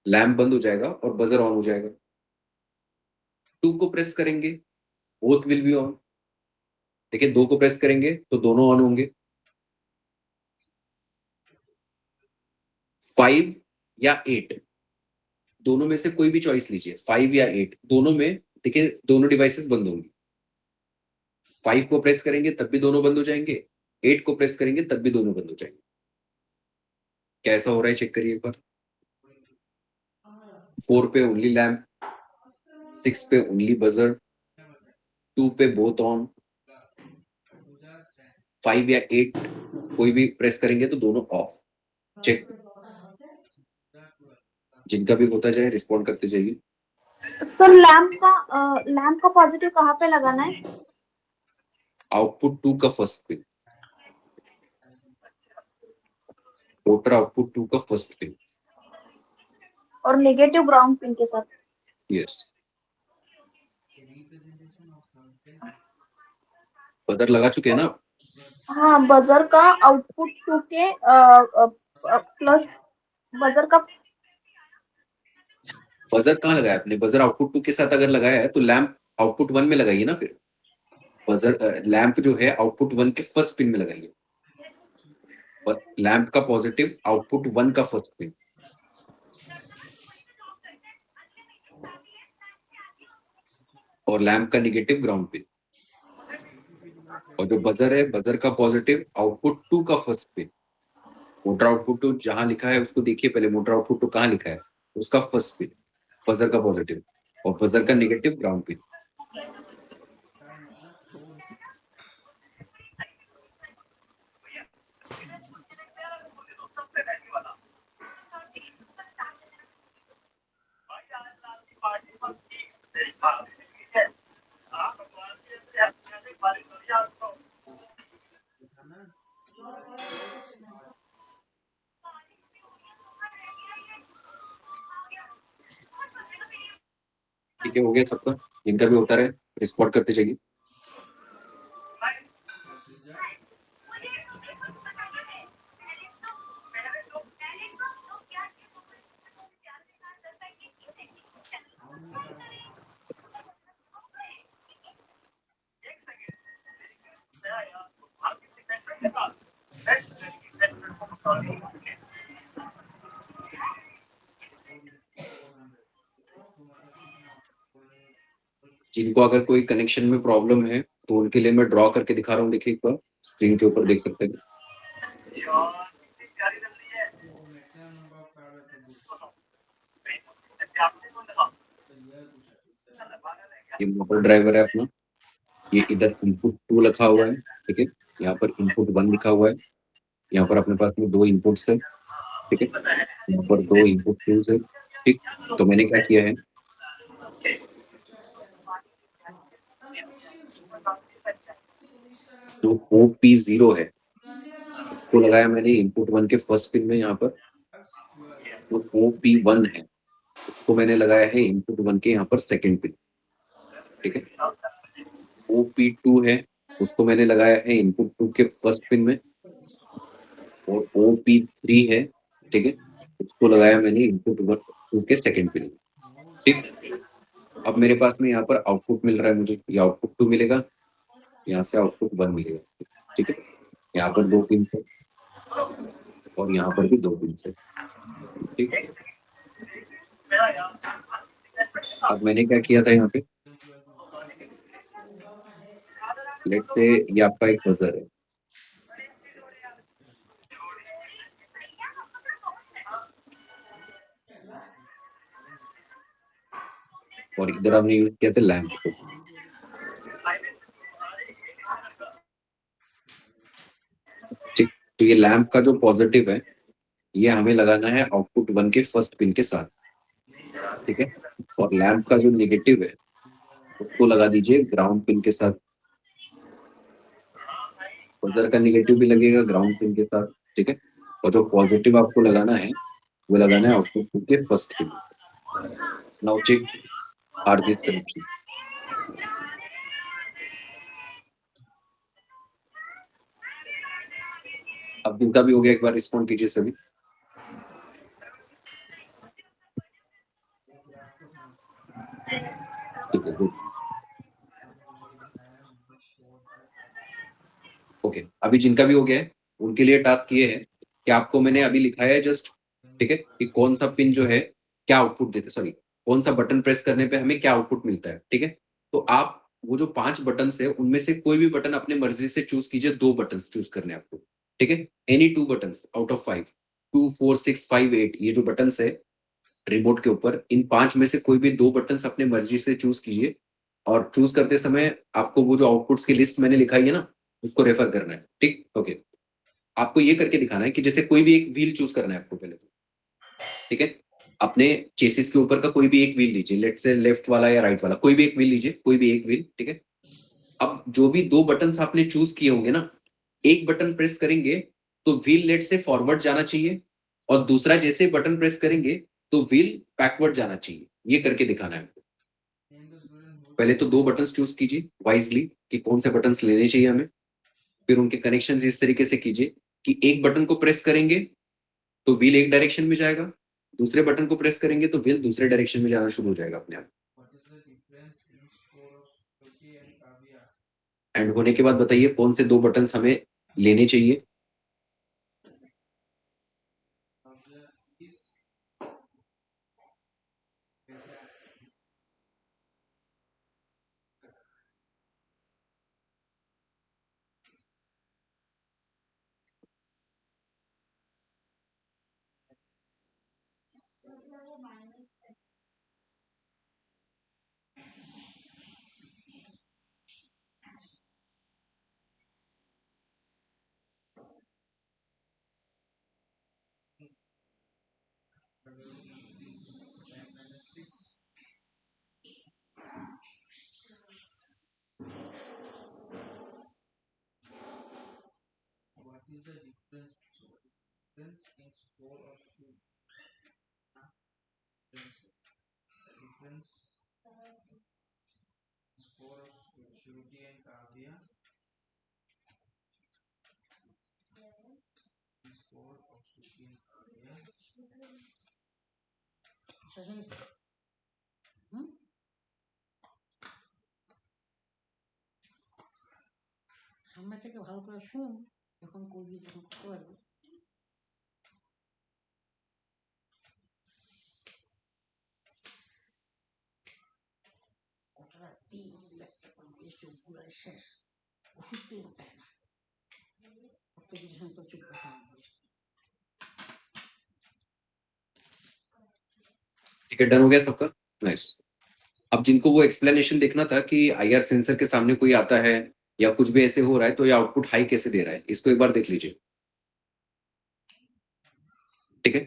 लैंप बंद हो जाएगा और बजर ऑन हो जाएगा। 2 को प्रेस करेंगे बोथ विल बी ऑन। ठीक है, 2 को प्रेस करेंगे तो दोनों ऑन होंगे। 5 या 8 दोनों में से कोई भी चॉइस लीजिए, 5 या 8 दोनों में। देखिए दोनों डिवाइसेस बंद होंगी। 5 को प्रेस करेंगे तब भी दोनों बंद हो जाएंगे, 8 को प्रेस करेंगे तब भी दोनों बंद हो जाएंगे। कैसा हो रहा है चेक करिए एक बार। 4 पे ओनली लैम्प, 6 पे ओनली बजर, 2 पे बोथ ऑन, 5 या 8 कोई भी प्रेस करेंगे तो दोनों ऑफ। चेक। जिनका भी होता जाए रिस्पॉन्ड करते जाइए। सर लैम्प का पॉजिटिव कहाँ पे लगाना है? आउटपुट 2 का फर्स्ट पिन, मोटर आउटपुट 2 का फर्स्ट पिन। और नेगेटिव ग्राउंड पिन के साथ। यस। बजर लगा चुके हैं ना? हाँ, बजर का आउटपुट 2 के प्लस बजर का बजर कहाँ लगाया आपने? बजर आउटपुट 2 के साथ अगर लगाया है तो लैंप आउटपुट 1 में लगाइए ना। फिर बजर लैंप जो है आउटपुट 1 के फर्स्ट पिन में लगाइए। लैंप का पॉजिटिव आउटपुट 1 का फर्स्ट पिन, और लैंप का नेगेटिव ग्राउंड पिन। और जो बजर है, बजर का पॉजिटिव आउटपुट 2 का फर्स्ट पिन। मोटर आउटपुट 2 जहां लिखा है उसको देखिए पहले, मोटर आउटपुट 2 कहाँ लिखा है, उसका फर्स्ट पिन बजर का पॉजिटिव, और बजर का नेगेटिव ग्राउंड पिन। ठीक है, हो गया सबका। जिनका भी होता रहे रिस्पॉन्ड करते जाइए। जिनको अगर कोई कनेक्शन में प्रॉब्लम है तो उनके लिए मैं ड्रॉ करके दिखा रहा हूँ। देखिए एक बार स्क्रीन के ऊपर देख सकते हैं। ये मोटर ड्राइवर है अपना। ये इधर इनपुट 2 लिखा हुआ है। ठीक है, यहाँ पर इनपुट 1 लिखा हुआ है। यहाँ पर अपने पास में 2 इनपुट्स है। ठीक है, यहाँ पर 2 इनपुट टूल्स है। ठीक, तो मैंने क्या किया है, जो OP0 है उसको लगाया मैंने इनपुट 1 के फर्स्ट पिन में। यहाँ पर जो OP1 है उसको मैंने लगाया है इनपुट 1 के यहाँ पर सेकंड पिन। ठीक है, OP2 है उसको मैंने लगाया है इनपुट 2 के फर्स्ट पिन में, और OP3 है, ठीक है, उसको लगाया मैंने इनपुट 2 के सेकंड पिन में। ठीक, अब मेरे पास में यहाँ पर आउटपुट मिल रहा है मुझे। ये आउटपुट 2 मिलेगा, यहाँ से आउटपुट 1 मिलेगा। ठीक है, यहाँ पर 2 पिन है और यहाँ पर भी 2 पिन है। ठीक, अब मैंने क्या किया था यहाँ पे, लेट से ये आपका एक बजर है, और इधर हमने यूज किया था लैंप को। ठीक, तो ये लैंप का जो पॉजिटिव है ये हमें लगाना है आउटपुट 1 के फर्स्ट पिन के साथ। ठीक है, और लैंप का जो नेगेटिव है उसको लगा दीजिए ग्राउंड पिन के साथ। बजर का नेगेटिव भी लगेगा ग्राउंड पिन के साथ। ठीक है, और जो पॉजिटिव आपको लगाना है वो लगाना है आउटपुट के फर्स्ट के लिए। Now check our this connection. अब जिनका भी हो गया एक बार रिस्पॉन्ड कीजिए सभी। ठीक है, गुड। ओके, अभी जिनका भी हो गया है उनके लिए टास्क ये है कि आपको मैंने अभी लिखा है जस्ट, ठीक है, कि कौन सा पिन जो है क्या आउटपुट देते, सॉरी कौन सा बटन प्रेस करने पे हमें क्या आउटपुट मिलता है, ठीक है। तो आप वो जो 5 बटन है उनमें से कोई भी बटन अपने मर्जी से चूज कीजिए, 2 बटन चूज करने हैं आपको, ठीक है। एनी 2 बटन आउट ऑफ 5, 2, 4, 6, 5, 8 ये जो बटन है रिमोट के ऊपर, इन 5 में से कोई भी 2 बटन अपने मर्जी से चूज कीजिए। और चूज करते समय आपको वो जो आउटपुट्स की लिस्ट मैंने लिखाई है ना उसको रेफर करना है, ठीक, ओके। आपको ये करके दिखाना है कि जैसे कोई भी एक व्हील चूज करना है आपको पहले तो, ठीक है। अपने चेसिस के ऊपर का कोई भी एक व्हील लीजिए, लेट से लेफ्ट वाला या राइट वाला, कोई भी एक व्हील लीजिए, कोई भी एक व्हील, ठीक है। अब जो भी 2 बटन आपने चूज किए होंगे ना, एक बटन प्रेस करेंगे तो व्हील लेट से फॉरवर्ड जाना चाहिए, और दूसरा जैसे बटन प्रेस करेंगे तो व्हील बैकवर्ड जाना चाहिए। ये करके दिखाना है आपको। पहले तो 2 बटन चूज कीजिए वाइजली कि कौन से बटन लेने चाहिए हमें, फिर उनके कनेक्शन इस तरीके से कीजिए कि एक बटन को प्रेस करेंगे तो व्हील एक डायरेक्शन में जाएगा, दूसरे बटन को प्रेस करेंगे तो व्हील दूसरे डायरेक्शन में जाना शुरू हो जाएगा अपने आप। एंड होने के बाद बताइए कौन से 2 बटन हमें लेने चाहिए। সামনে থেকে ভালো করে শুন, যখন করবি তখন করতে পারবি। কত রাত্রি চোখগুলো শেষ, ওষুধ পেয়ে যায় না, প্রত্যেকের সমস্ত চুপ কথা। ठीक है, डन हो गया सबका, नाइस। अब जिनको वो एक्सप्लेनेशन देखना था कि आईआर सेंसर के सामने कोई आता है या कुछ भी ऐसे हो रहा है तो ये आउटपुट हाई कैसे दे रहा है, इसको एक बार देख लीजिए, ठीक है।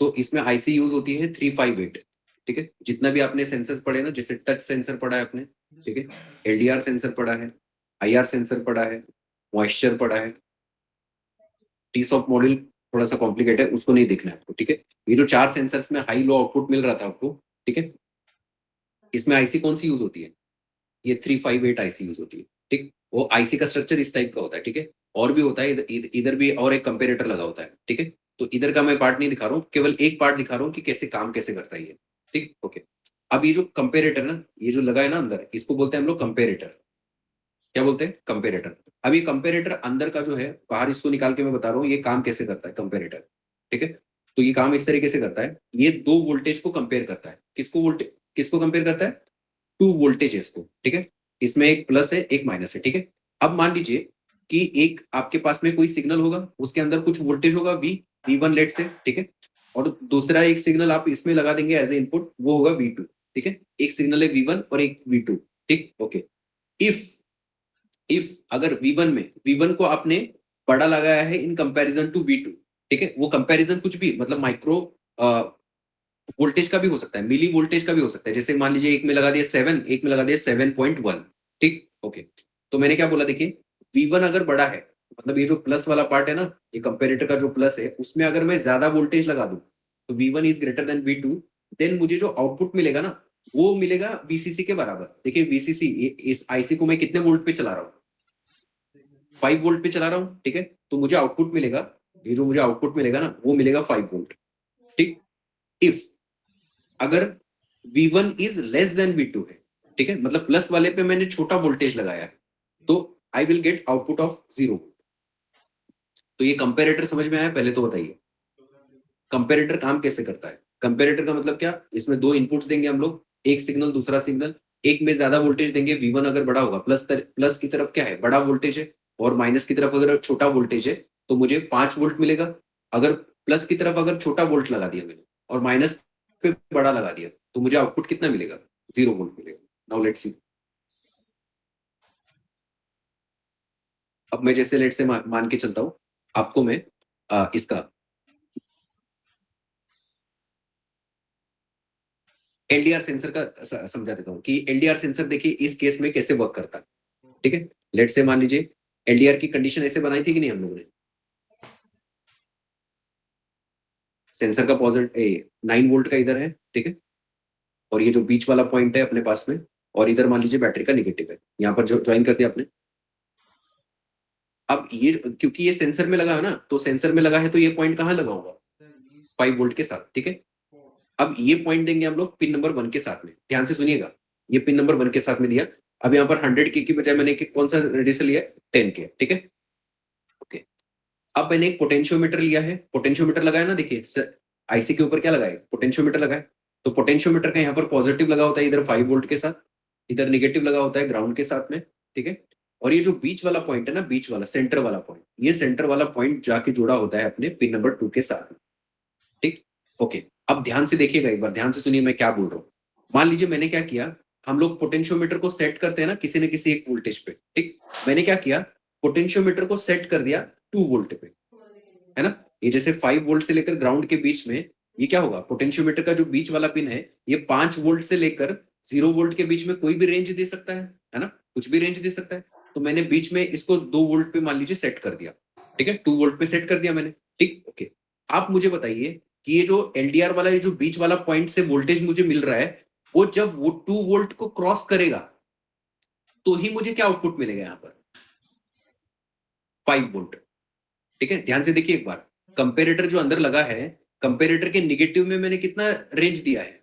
तो इसमें आईसी यूज होती है 358, ठीक है। जितना भी आपने सेंसर्स पढ़े ना, जैसे टच सेंसर पढ़ा है आपने, ठीक है, एलडीआर सेंसर पढ़ा है, आईआर सेंसर पढ़ा है, मॉइस्चर पढ़ा है, टी सॉफ्ट मॉड्यूल थोड़ा सा कॉम्प्लिकेट है, उसको नहीं देखना है आपको, ठीक है। ये जो 4 सेंसर्स में हाई लो आउटपुट मिल रहा था आपको, ठीक है, इसमें आईसी कौन सी यूज होती है, ये 358 आईसी यूज होती है, ठीक। वो आईसी का स्ट्रक्चर इस टाइप का होता है, ठीक है। और भी होता है, इधर भी और एक कंपेरेटर लगा होता है, ठीक है। तो इधर का मैं पार्ट नहीं दिखा रहा हूँ, केवल एक पार्ट दिखा रहा हूँ कि कैसे काम कैसे करता है ये, ठीक, ओके। अब ये जो कंपेरेटर ना, ये जो लगा है ना अंदर, इसको बोलते हैं हम लोग कंपेरेटर। क्या बोलते हैं, कंपेरेटर। अब ये कंपेरेटर अंदर का जो है, बाहर इसको निकाल के मैं बता रहा हूँ ये काम कैसे करता है कंपेरेटर, ठीक है। तो ये काम इस तरीके से करता है, ये 2 वोल्टेज को कंपेयर करता है, किसको कंपेयर करता है, 2 वोल्टेजेस को, ठीक है। इसमें एक प्लस है एक माइनस है, ठीक है। अब मान लीजिए कि एक आपके पास में कोई सिग्नल होगा, उसके अंदर कुछ वोल्टेज होगा V1 लेट से, ठीक है। और दूसरा एक सिग्नल आप इसमें लगा देंगे एज ए इनपुट, वो होगा V2, ठीक है। एक सिग्नल है V1 और एक V2, ठीक, ओके। इफ अगर V1 को आपने बड़ा लगाया है इन कंपैरिजन टू V2, ठीक है, वो कंपैरिजन कुछ भी मतलब माइक्रो वोल्टेज का भी हो सकता है, मिली वोल्टेज का भी हो सकता है। जैसे मान लीजिए एक में लगा दिया 7, एक में लगा दिया 7.1, ठीक, ओके। तो मैंने क्या बोला, देखिए V1 अगर बड़ा है, मतलब ये जो प्लस वाला पार्ट है ना, ये कंपेरेटर का जो प्लस है, उसमें अगर मैं ज्यादा वोल्टेज लगा दूं, तो V1 is greater than V2, then मुझे जो आउटपुट मिलेगा ना वो मिलेगा VCC के बराबर। देखिए VCC इस IC को मैं कितने वोल्ट पे चला रहा हूँ, 5 वोल्ट पे चला रहा हूँ, ठीक है। तो मुझे आउटपुट मिलेगा, ये जो मुझे आउटपुट मिलेगा ना वो मिलेगा 5 वोल्ट, ठीक। इफ अगर V1 is less than V2 है, ठीक है, मतलब प्लस वाले पे मैंने छोटा वोल्टेज लगाया है, तो I will get output of 0। तो ये कंपेरेटर समझ में आया? पहले तो बताइए कंपेरेटर काम कैसे करता है। कंपेरेटर का मतलब क्या, इसमें दो इनपुट्स देंगे हम लोग, एक सिग्नल दूसरा सिग्नल, एक में ज्यादा वोल्टेज देंगे, V1 अगर बड़ा होगा, प्लस की तरफ क्या है बड़ा वोल्टेज है, और माइनस की तरफ अगर छोटा वोल्टेज है तो मुझे 5 वोल्ट मिलेगा। अगर प्लस की तरफ अगर छोटा वोल्ट लगा दिया मैंने और माइनस पे बड़ा लगा दिया तो मुझे आउटपुट कितना मिलेगा, 0 वोल्ट मिलेगा। Now let's see. अब मैं जैसे लेट से मान के चलता हूं, आपको मैं इसका LDR सेंसर का समझा देता हूं कि LDR सेंसर देखिए इस केस में कैसे वर्क करता है, ठीक है। लेट से मान लीजिए LDR की कंडीशन ऐसे बनाई थी कि नहीं हम लोगों ने, सेंसर का पॉजिटिव 9 वोल्ट का इधर है, ठीक है, और ये जो बीच वाला पॉइंट है अपने पास में, और इधर मान लीजिए बैटरी का नेगेटिव है, यहाँ पर जो ज्वाइन कर दिया आपने। अब ये क्योंकि ये सेंसर में लगा है ना, तो सेंसर में लगा है तो ये पॉइंट कहाँ लगा होगा, 5 वोल्ट के साथ, ठीक है। अब ये पॉइंट देंगे हम लोग पिन नंबर 1 के साथ में, ध्यान से सुनिएगा, ये पिन नंबर 1 के साथ में दिया। अब यहाँ पर 100 के की बजाय मैंने कौन सा रेडियस लिया, 10 के, ठीक है, ओके। अब मैंने एक पोटेंशियोमीटर लिया है, पोटेंशियोमीटर लगाया ना, देखिए आईसी के ऊपर क्या लगाए, पोटेंशियोमीटर लगाए। तो पोटेंशियोमीटर का यहाँ पर पॉजिटिव लगा होता है इधर 5 वोल्ट के साथ, इधर निगेटिव लगा होता है ग्राउंड के साथ में, ठीक है। और ये जो बीच वाला पॉइंट है ना, बीच वाला सेंटर वाला पॉइंट, ये सेंटर वाला पॉइंट जाके जुड़ा होता है अपने पिन नंबर 2 के साथ में, ठीक, ओके। अब ध्यान से देखिएगा, एक बार ध्यान से सुनिए मैं क्या बोल रहा हूँ। मान लीजिए मैंने क्या किया, हम लोग पोटेंशियोमीटर को सेट करते हैं ना किसी न किसी एक वोल्टेज पे, ठीक। मैंने क्या किया, पोटेंशियोमीटर को सेट कर दिया 2 वोल्ट पे, है ना। ये जैसे 5 वोल्ट से लेकर ग्राउंड के बीच में ये क्या होगा, पोटेंशियोमीटर का जो बीच वाला पिन है ये 5 वोल्ट से लेकर 0 वोल्ट के बीच में कोई भी रेंज दे सकता है ना, कुछ भी रेंज दे सकता है। तो मैंने बीच में इसको 2 वोल्ट पे मान लीजिए सेट कर दिया, ठीक है, 2 वोल्ट पे सेट कर दिया मैंने, ठीक, ओके। आप मुझे बताइए कि ये जो LDR वाला, ये जो बीच वाला पॉइंट से वोल्टेज मुझे मिल रहा है, वो जब वो 2 वोल्ट को क्रॉस करेगा तो ही मुझे क्या आउटपुट मिलेगा, यहाँ पर 5 वोल्ट, ठीक है। ध्यान से देखिए एक बार, कंपेरेटर जो अंदर लगा है, कंपेरेटर के निगेटिव में मैंने कितना रेंज दिया है,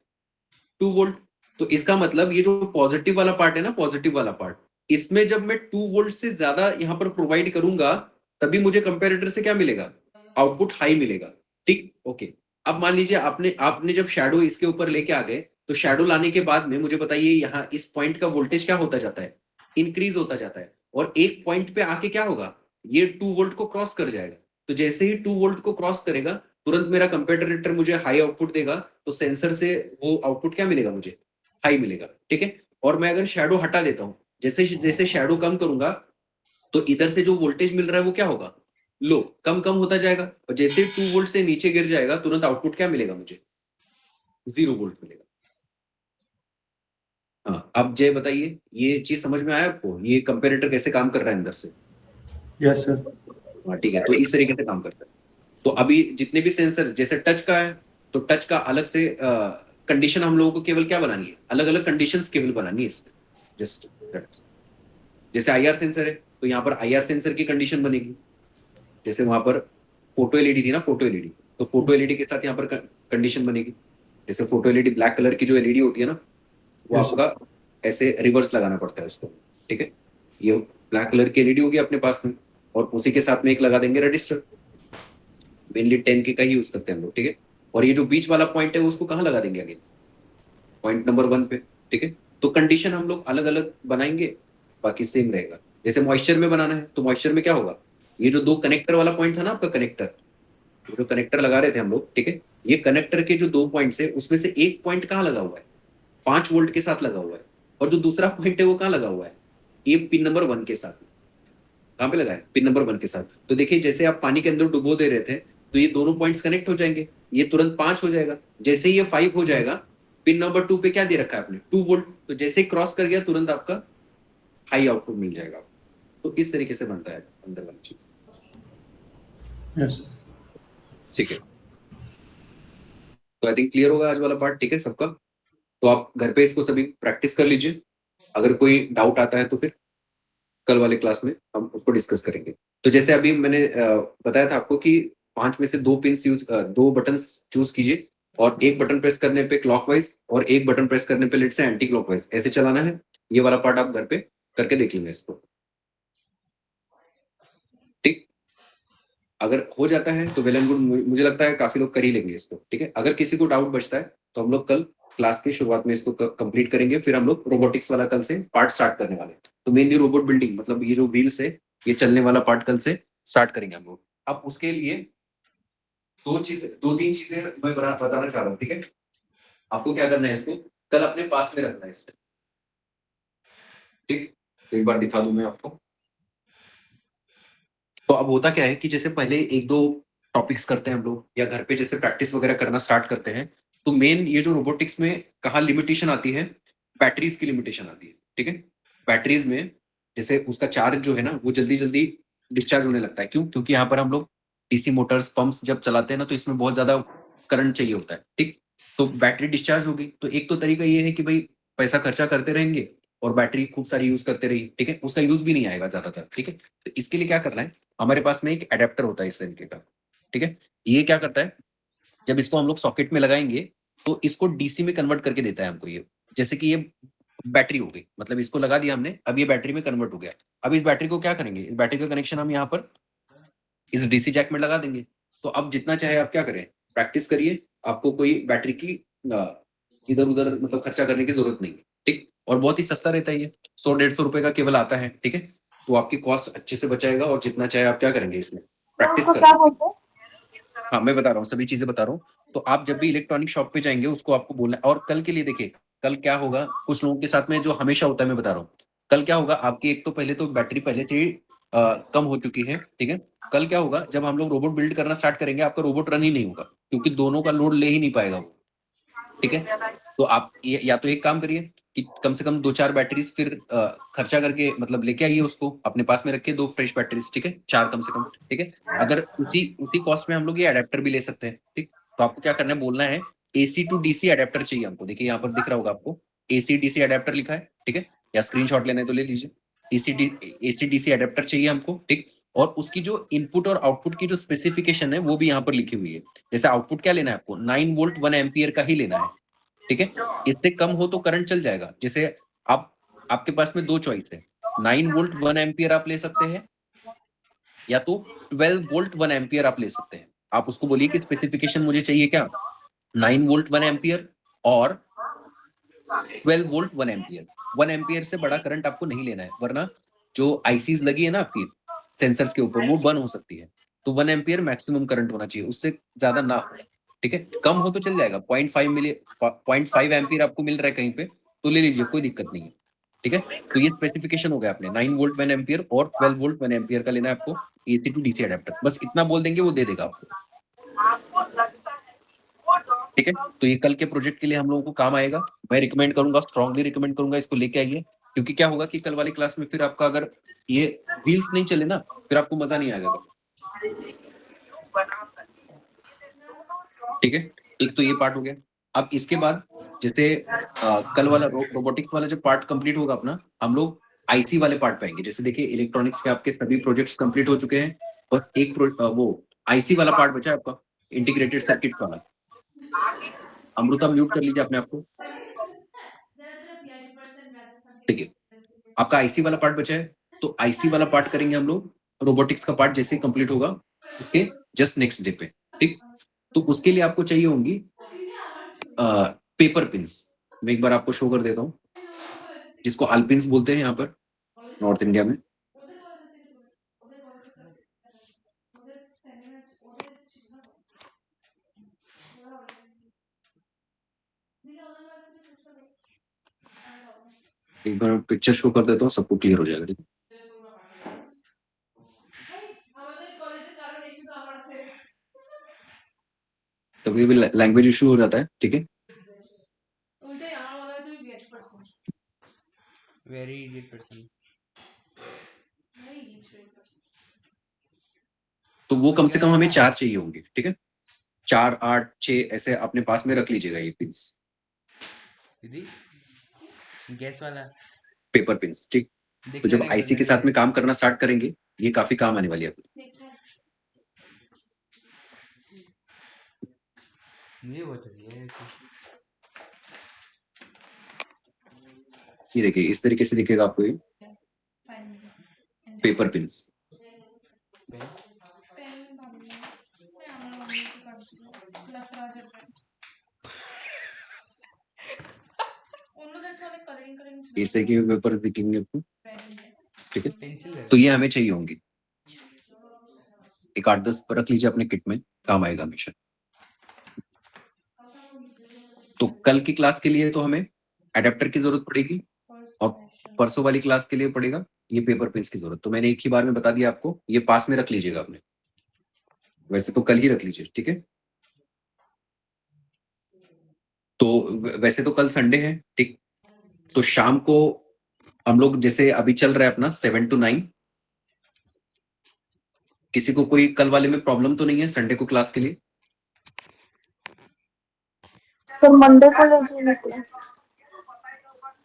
2 वोल्ट। तो इसका मतलब ये जो पॉजिटिव वाला पार्ट है ना, पॉजिटिव वाला पार्ट, इसमें जब मैं 2 वोल्ट से ज्यादा यहाँ पर प्रोवाइड करूंगा तभी मुझे कंपेरेटर से क्या मिलेगा, आउटपुट हाई मिलेगा, ठीक, ओके। अब मान लीजिए आपने जब शैडो इसके ऊपर लेके आ गए, तो शैडो लाने के बाद में मुझे बताइए यहाँ इस पॉइंट का वोल्टेज क्या होता जाता है, इंक्रीज होता जाता है, और एक पॉइंट पे आके क्या होगा, ये 2 वोल्ट को क्रॉस कर जाएगा। तो जैसे ही 2 वोल्ट को क्रॉस करेगा तुरंत मेरा कंपेरेटर मुझे हाई आउटपुट देगा, तो सेंसर से वो आउटपुट क्या मिलेगा, मुझे हाई मिलेगा, ठीक है। और मैं अगर शैडो हटा देता हूं, जैसे जैसे शैडो कम करूंगा तो इधर से जो वोल्टेज मिल रहा है वो क्या होगा, लो, कम कम होता जाएगा, और जैसे 2 वोल्ट से नीचे गिर जाएगा तुरंत आउटपुट क्या मिलेगा, मुझे 0 वोल्ट मिलेगा। हाँ, अब जय बताइए ये चीज समझ में आया आपको, ये कंपेरेटर कैसे काम कर रहा है अंदर से? Yes sir. हाँ ठीक है, तो इस तरीके से काम करता है। तो अभी जितने भी सेंसर, जैसे टच का है तो टच का अलग से कंडीशन हम लोगों को केवल क्या बनानी है, अलग अलग कंडीशंस केवल बनानी है इसमें, जस्ट जैसे IR सेंसर है तो यहाँ पर IR सेंसर की कंडीशन बनेगी, जैसे वहां पर फोटो LED थी ना, फोटो LED, तो फोटो LED के साथ यहाँ पर कंडीशन बनेगी। जैसे फोटो LED ब्लैक कलर की जो LED होती है ना, वो आपका ऐसे रिवर्स लगाना पड़ता है उसको, ठीक है। ये ब्लैक कलर की LED होगी अपने पास में, और उसी के साथ में एक लगा देंगे रजिस्टर, मेनली 10 के का ही यूज करते हैं हम लोग, ठीक है। और ये जो बीच वाला पॉइंट है उसको कहाँ लगा देंगे, आगे पॉइंट नंबर 1 पे, ठीक है। तो कंडीशन हम लोग अलग अलग बनाएंगे, बाकी सेम रहेगा। जैसे मॉइस्चर में बनाना है तो मॉइस्चर में क्या होगा, ये जो 2 कनेक्टर वाला पॉइंट था ना आपका, कनेक्टर, जो कनेक्टर लगा रहे थे हम लोग, ठीक है, ये कनेक्टर के जो 2 पॉइंट्स है उसमें से एक पॉइंट कहाँ लगा हुआ है, 5 वोल्ट के साथ लगा हुआ है, और जो दूसरा पॉइंट है वो कहाँ लगा हुआ है, ये पिन नंबर 1 के साथ। कहाँ पे लगा है, पिन नंबर 1 के साथ। तो देखिए जैसे आप पानी के अंदर डुबो दे रहे थे तो ये दोनों पॉइंट्स कनेक्ट हो जाएंगे, ये तुरंत 5 हो जाएगा। जैसे ही ये 5 हो जाएगा, पिन नंबर 2 पे क्या दे रखा है आपने, 2 वोल्ट, तो जैसे ही क्रॉस कर गया तुरंत आपका हाई आउटपुट मिल जाएगा। तो इस तरीके से बनता है अंदर वाली चीज, यस ठीक है। तो आई थिंक क्लियर होगा आज वाला पार्ट, ठीक है सबका। तो आप घर पे इसको सभी प्रैक्टिस कर लीजिए, अगर कोई डाउट आता है तो फिर कल वाले क्लास में हम उसको डिस्कस करेंगे। तो जैसे अभी मैंने बताया था आपको कि 5 में से 2 पिन्स यूज 2 बटन चूज कीजिए, और एक बटन प्रेस करने पे क्लॉकवाइज और एक बटन प्रेस करने पे लेट से एंटी क्लॉकवाइज ऐसे चलाना है। ये वाला पार्ट आप घर पे करके देख लेंगे इसको, ठीक। अगर हो जाता है तो वेल एंड गुड, मुझे लगता है काफी लोग कर ही लेंगे इसको, ठीक है। अगर किसी को डाउट बचता है तो हम लोग कल क्लास की शुरुआत में इसको कंप्लीट करेंगे, फिर हम लोग रोबोटिक्स वाला कल से पार्ट स्टार्ट करने वाले हैं। तो मेनली रोबोट बिल्डिंग, मतलब ये जो व्हील्स है ये चलने वाला पार्ट कल से स्टार्ट करेंगे हम लोग। अब उसके लिए 2-3 चीजें मैं बताना चाह रहा हूँ, ठीक है। आपको क्या करना है, इसको कल अपने पास में रखना है इसको, ठीक। तो एक बार दिखा दूं मैं आपको। तो अब होता क्या है कि जैसे पहले 1-2 टॉपिक्स करते हैं हम लोग, या घर पे जैसे प्रैक्टिस वगैरह करना स्टार्ट करते हैं, तो मेन ये जो रोबोटिक्स में कहाँ लिमिटेशन आती है, बैटरीज की लिमिटेशन आती है, ठीक है। बैटरीज में जैसे उसका चार्ज जो है ना वो जल्दी जल्दी डिस्चार्ज होने लगता है। क्यों? क्योंकि यहाँ पर हम लोग डीसी मोटर्स पंप्स जब चलाते हैं ना, तो इसमें बहुत ज्यादा करंट चाहिए होता है, ठीक। तो बैटरी डिस्चार्ज होगी, तो एक तो तरीका ये है कि भाई पैसा खर्चा करते रहेंगे और बैटरी खूब सारी यूज करते रहिए, ठीक है, उसका यूज भी नहीं आएगा ज्यादातर, ठीक है। तो इसके लिए क्या करना है, हमारे पास में एक एडेप्टर होता है इस तरीके का, ठीक है। ये क्या करता है, जब इसको हम लोग सॉकेट में लगाएंगे तो इसको डीसी में कन्वर्ट करके देता है हमको ये। जैसे कि ये बैटरी हो गई, मतलब इसको लगा दिया हमने, अब ये बैटरी में कन्वर्ट हो गया। अब इस बैटरी को क्या करेंगे, इस बैटरी का कनेक्शन हम यहाँ पर इस डीसी जैक में लगा देंगे। तो अब जितना चाहे आप क्या करें, प्रैक्टिस करिए, आपको कोई बैटरी की इधर उधर मतलब खर्चा करने की जरूरत नहीं, ठीक। और बहुत ही सस्ता रहता है ये, 100-150 रुपए का केवल आता है, ठीक है। तो आपकी कॉस्ट अच्छे से बचाएगा, और जितना चाहे आप क्या करेंगे इसमें प्रैक्टिस उसको कर। क्या बोलते हैं? हाँ मैं बता रहा हूँ, सभी चीजें बता रहा हूँ। तो आप जब भी इलेक्ट्रॉनिक शॉप पे जाएंगे उसको आपको बोलना है। और कल के लिए देखिए, कल क्या होगा कुछ लोगों के साथ में जो हमेशा होता है, मैं बता रहा हूँ। कल क्या होगा, आपकी एक तो पहले तो बैटरी पहले से ही कम हो चुकी है, ठीक है। कल क्या होगा, जब हम लोग रोबोट बिल्ड करना स्टार्ट करेंगे आपका रोबोट रन ही नहीं होगा, क्योंकि दोनों का लोड ले ही नहीं पाएगा वो, ठीक है। तो आप या तो एक काम करिए कि कम से कम 2-4 बैटरीज फिर खर्चा करके मतलब लेके आइए, उसको अपने पास में रखिए 2 फ्रेश बैटरीज, ठीक है, 4 कम से कम, ठीक है। अगर उसी उसी कॉस्ट में हम लोग ये अडेप्टर भी ले सकते हैं, ठीक। तो आपको क्या करना है, बोलना है एसी टू डीसी अडेप्टर चाहिए हमको। देखिए यहाँ पर दिख रहा होगा आपको, एसी डीसी अडेप्टर लिखा है, ठीक है, या स्क्रीनशॉट लेना है तो ले लीजिए। एसी डीसी अडेप्टर चाहिए हमको, ठीक। और उसकी जो इनपुट और आउटपुट की जो स्पेसिफिकेशन है वो भी यहाँ पर लिखी हुई है। जैसे आउटपुट क्या लेना है आपको, 9 वोल्ट 1 एम्पियर का ही लेना है, ठीक है। इससे कम हो तो करंट चल जाएगा। जैसे आप आपके पास में 2 चॉइस है, 9 वोल्ट 1 एम्पियर आप ले सकते हैं, या तो 12 वोल्ट 1 एम्पियर आप ले सकते हैं। आप उसको बोलिए कि स्पेसिफिकेशन मुझे चाहिए क्या, 9 वोल्ट 1 एम्पियर और 12 वोल्ट 1 एम्पियर। 1 एम्पियर से बड़ा करंट आपको नहीं लेना है, वरना जो आईसीज लगी है ना आपकी सेंसर्स के ऊपर वो बर्न हो सकती है। तो 1 एम्पियर मैक्सिमम करंट होना चाहिए, उससे ज्यादा ना हो, ठीक है। कम हो तो चल जाएगा, 0.5 एम्पियर आपको मिल रहा है कहीं पे तो ले लीजिए, कोई दिक्कत नहीं है, ठीक है। तो ये स्पेसिफिकेशन हो गया, आपने 9 वोल्ट 1 एम्पियर और 12 वोल्ट 1 एम्पियर का लेना है आपको, एसी टू डीसी अडेप्टर। बस इतना बोल देंगे वो दे देगा आपको, ठीक है। तो ये कल के प्रोजेक्ट के लिए हम लोगों को काम आएगा। मैं रिकमेंड करूंगा, स्ट्रांगली रिकमेंड करूंगा इसको लेके आइए, क्योंकि क्या होगा कि कल वाली क्लास में फिर आपका अगर ये व्हील्स नहीं चले ना, फिर आपको मजा नहीं आएगा, ठीक है। एक तो ये पार्ट हो गया। अब इसके बाद जैसे कल वाला रोबोटिक्स वाला जब पार्ट कंप्लीट होगा अपना, हम लोग आईसी वाले पार्ट पे आएंगे। जैसे देखिए इलेक्ट्रॉनिक्स के आपके सभी प्रोजेक्ट्स कंप्लीट हो चुके हैं, बस एक वो आईसी वाला पार्ट बचा है आपका, इंटीग्रेटेड सर्किट वाला। अमृता म्यूट कर लीजिए अपने आप को, ठीक है। आपका आईसी वाला पार्ट बचा है, तो आईसी वाला पार्ट करेंगे हम लोग। रोबोटिक्स का पार्ट जैसे कंप्लीट होगा उसके जस्ट नेक्स्ट डे पे, ठीक। तो उसके लिए आपको चाहिए होंगी पेपर पिंस। मैं एक बार आपको शो कर देता हूँ, जिसको अल्पिन्स बोलते हैं यहाँ पर नॉर्थ इंडिया में। एक बार पिक्चर शो कर देता हूँ, सबको क्लियर हो जाएगा, ठीक है। कभी भी लैंग्वेज इशू हो जाता है, ठीक है। Very idiot person. तो वो कम से कम हमें 4 चाहिए होंगे, ठीक है। 4, 8, 6 ऐसे अपने पास में रख लीजिएगा ये पिंस, दीदी गैस वाला पेपर पिंस, ठीक। तो दिखता जब नहीं आईसी के साथ में काम करना स्टार्ट करेंगे, ये काफी काम आने वाली है अपनी। मुझे बहुत अच्छी है ये देखिए इस तरीके से दिखेगा आपको ये पेपर पिंस। इस तरीके के पेपर दिखेंगे आपको, ठीक है। पेंसिल है तो ये हमें चाहिए होंगी, एक 8-10 रख लीजिए अपने किट में, काम आएगा हमेशा। तो कल की क्लास के लिए तो हमें एडेप्टर की जरूरत पड़ेगी और परसों वाली क्लास के लिए पड़ेगा ये पेपर पिंस की जरूरत। तो मैंने एक ही बार में बता दिया आपको, ये पास में रख लीजिएगा अपने, वैसे तो कल ही रख लीजिए, ठीक है। तो वैसे तो कल संडे है, ठीक। तो शाम को हम लोग जैसे अभी चल रहा है अपना 7 to 9, किसी को कोई कल वाले में प्रॉब्लम तो नहीं है संडे को क्लास के लिए? सर मंडे को ले निकले,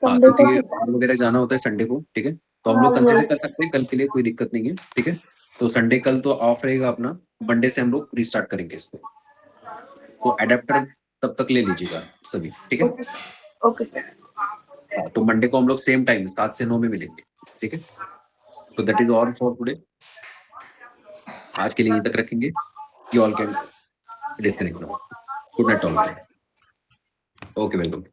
हाँ, संडे क्योंकि को ठीक है। काम वगैरह जाना होता है संडे को, ठीक है। तो हम हाँ लोग जी। कंसिडर कर सकते हैं, कल के लिए कोई दिक्कत नहीं है, ठीक है। तो संडे कल तो ऑफ रहेगा अपना, मंडे से हम लोग रिस्टार्ट करेंगे इसको। तो एडेप्टर तब तक ले लीजिएगा सभी, ठीक है। Okay sir. हाँ, तो मंडे को हम लोग सेम टाइम 7 से 9 में मिलेंगे, ठीक है। तो that is all for today. आज के लिए यहीं तक रखेंगे। You all can disconnect now. Good night all. Okay, welcome.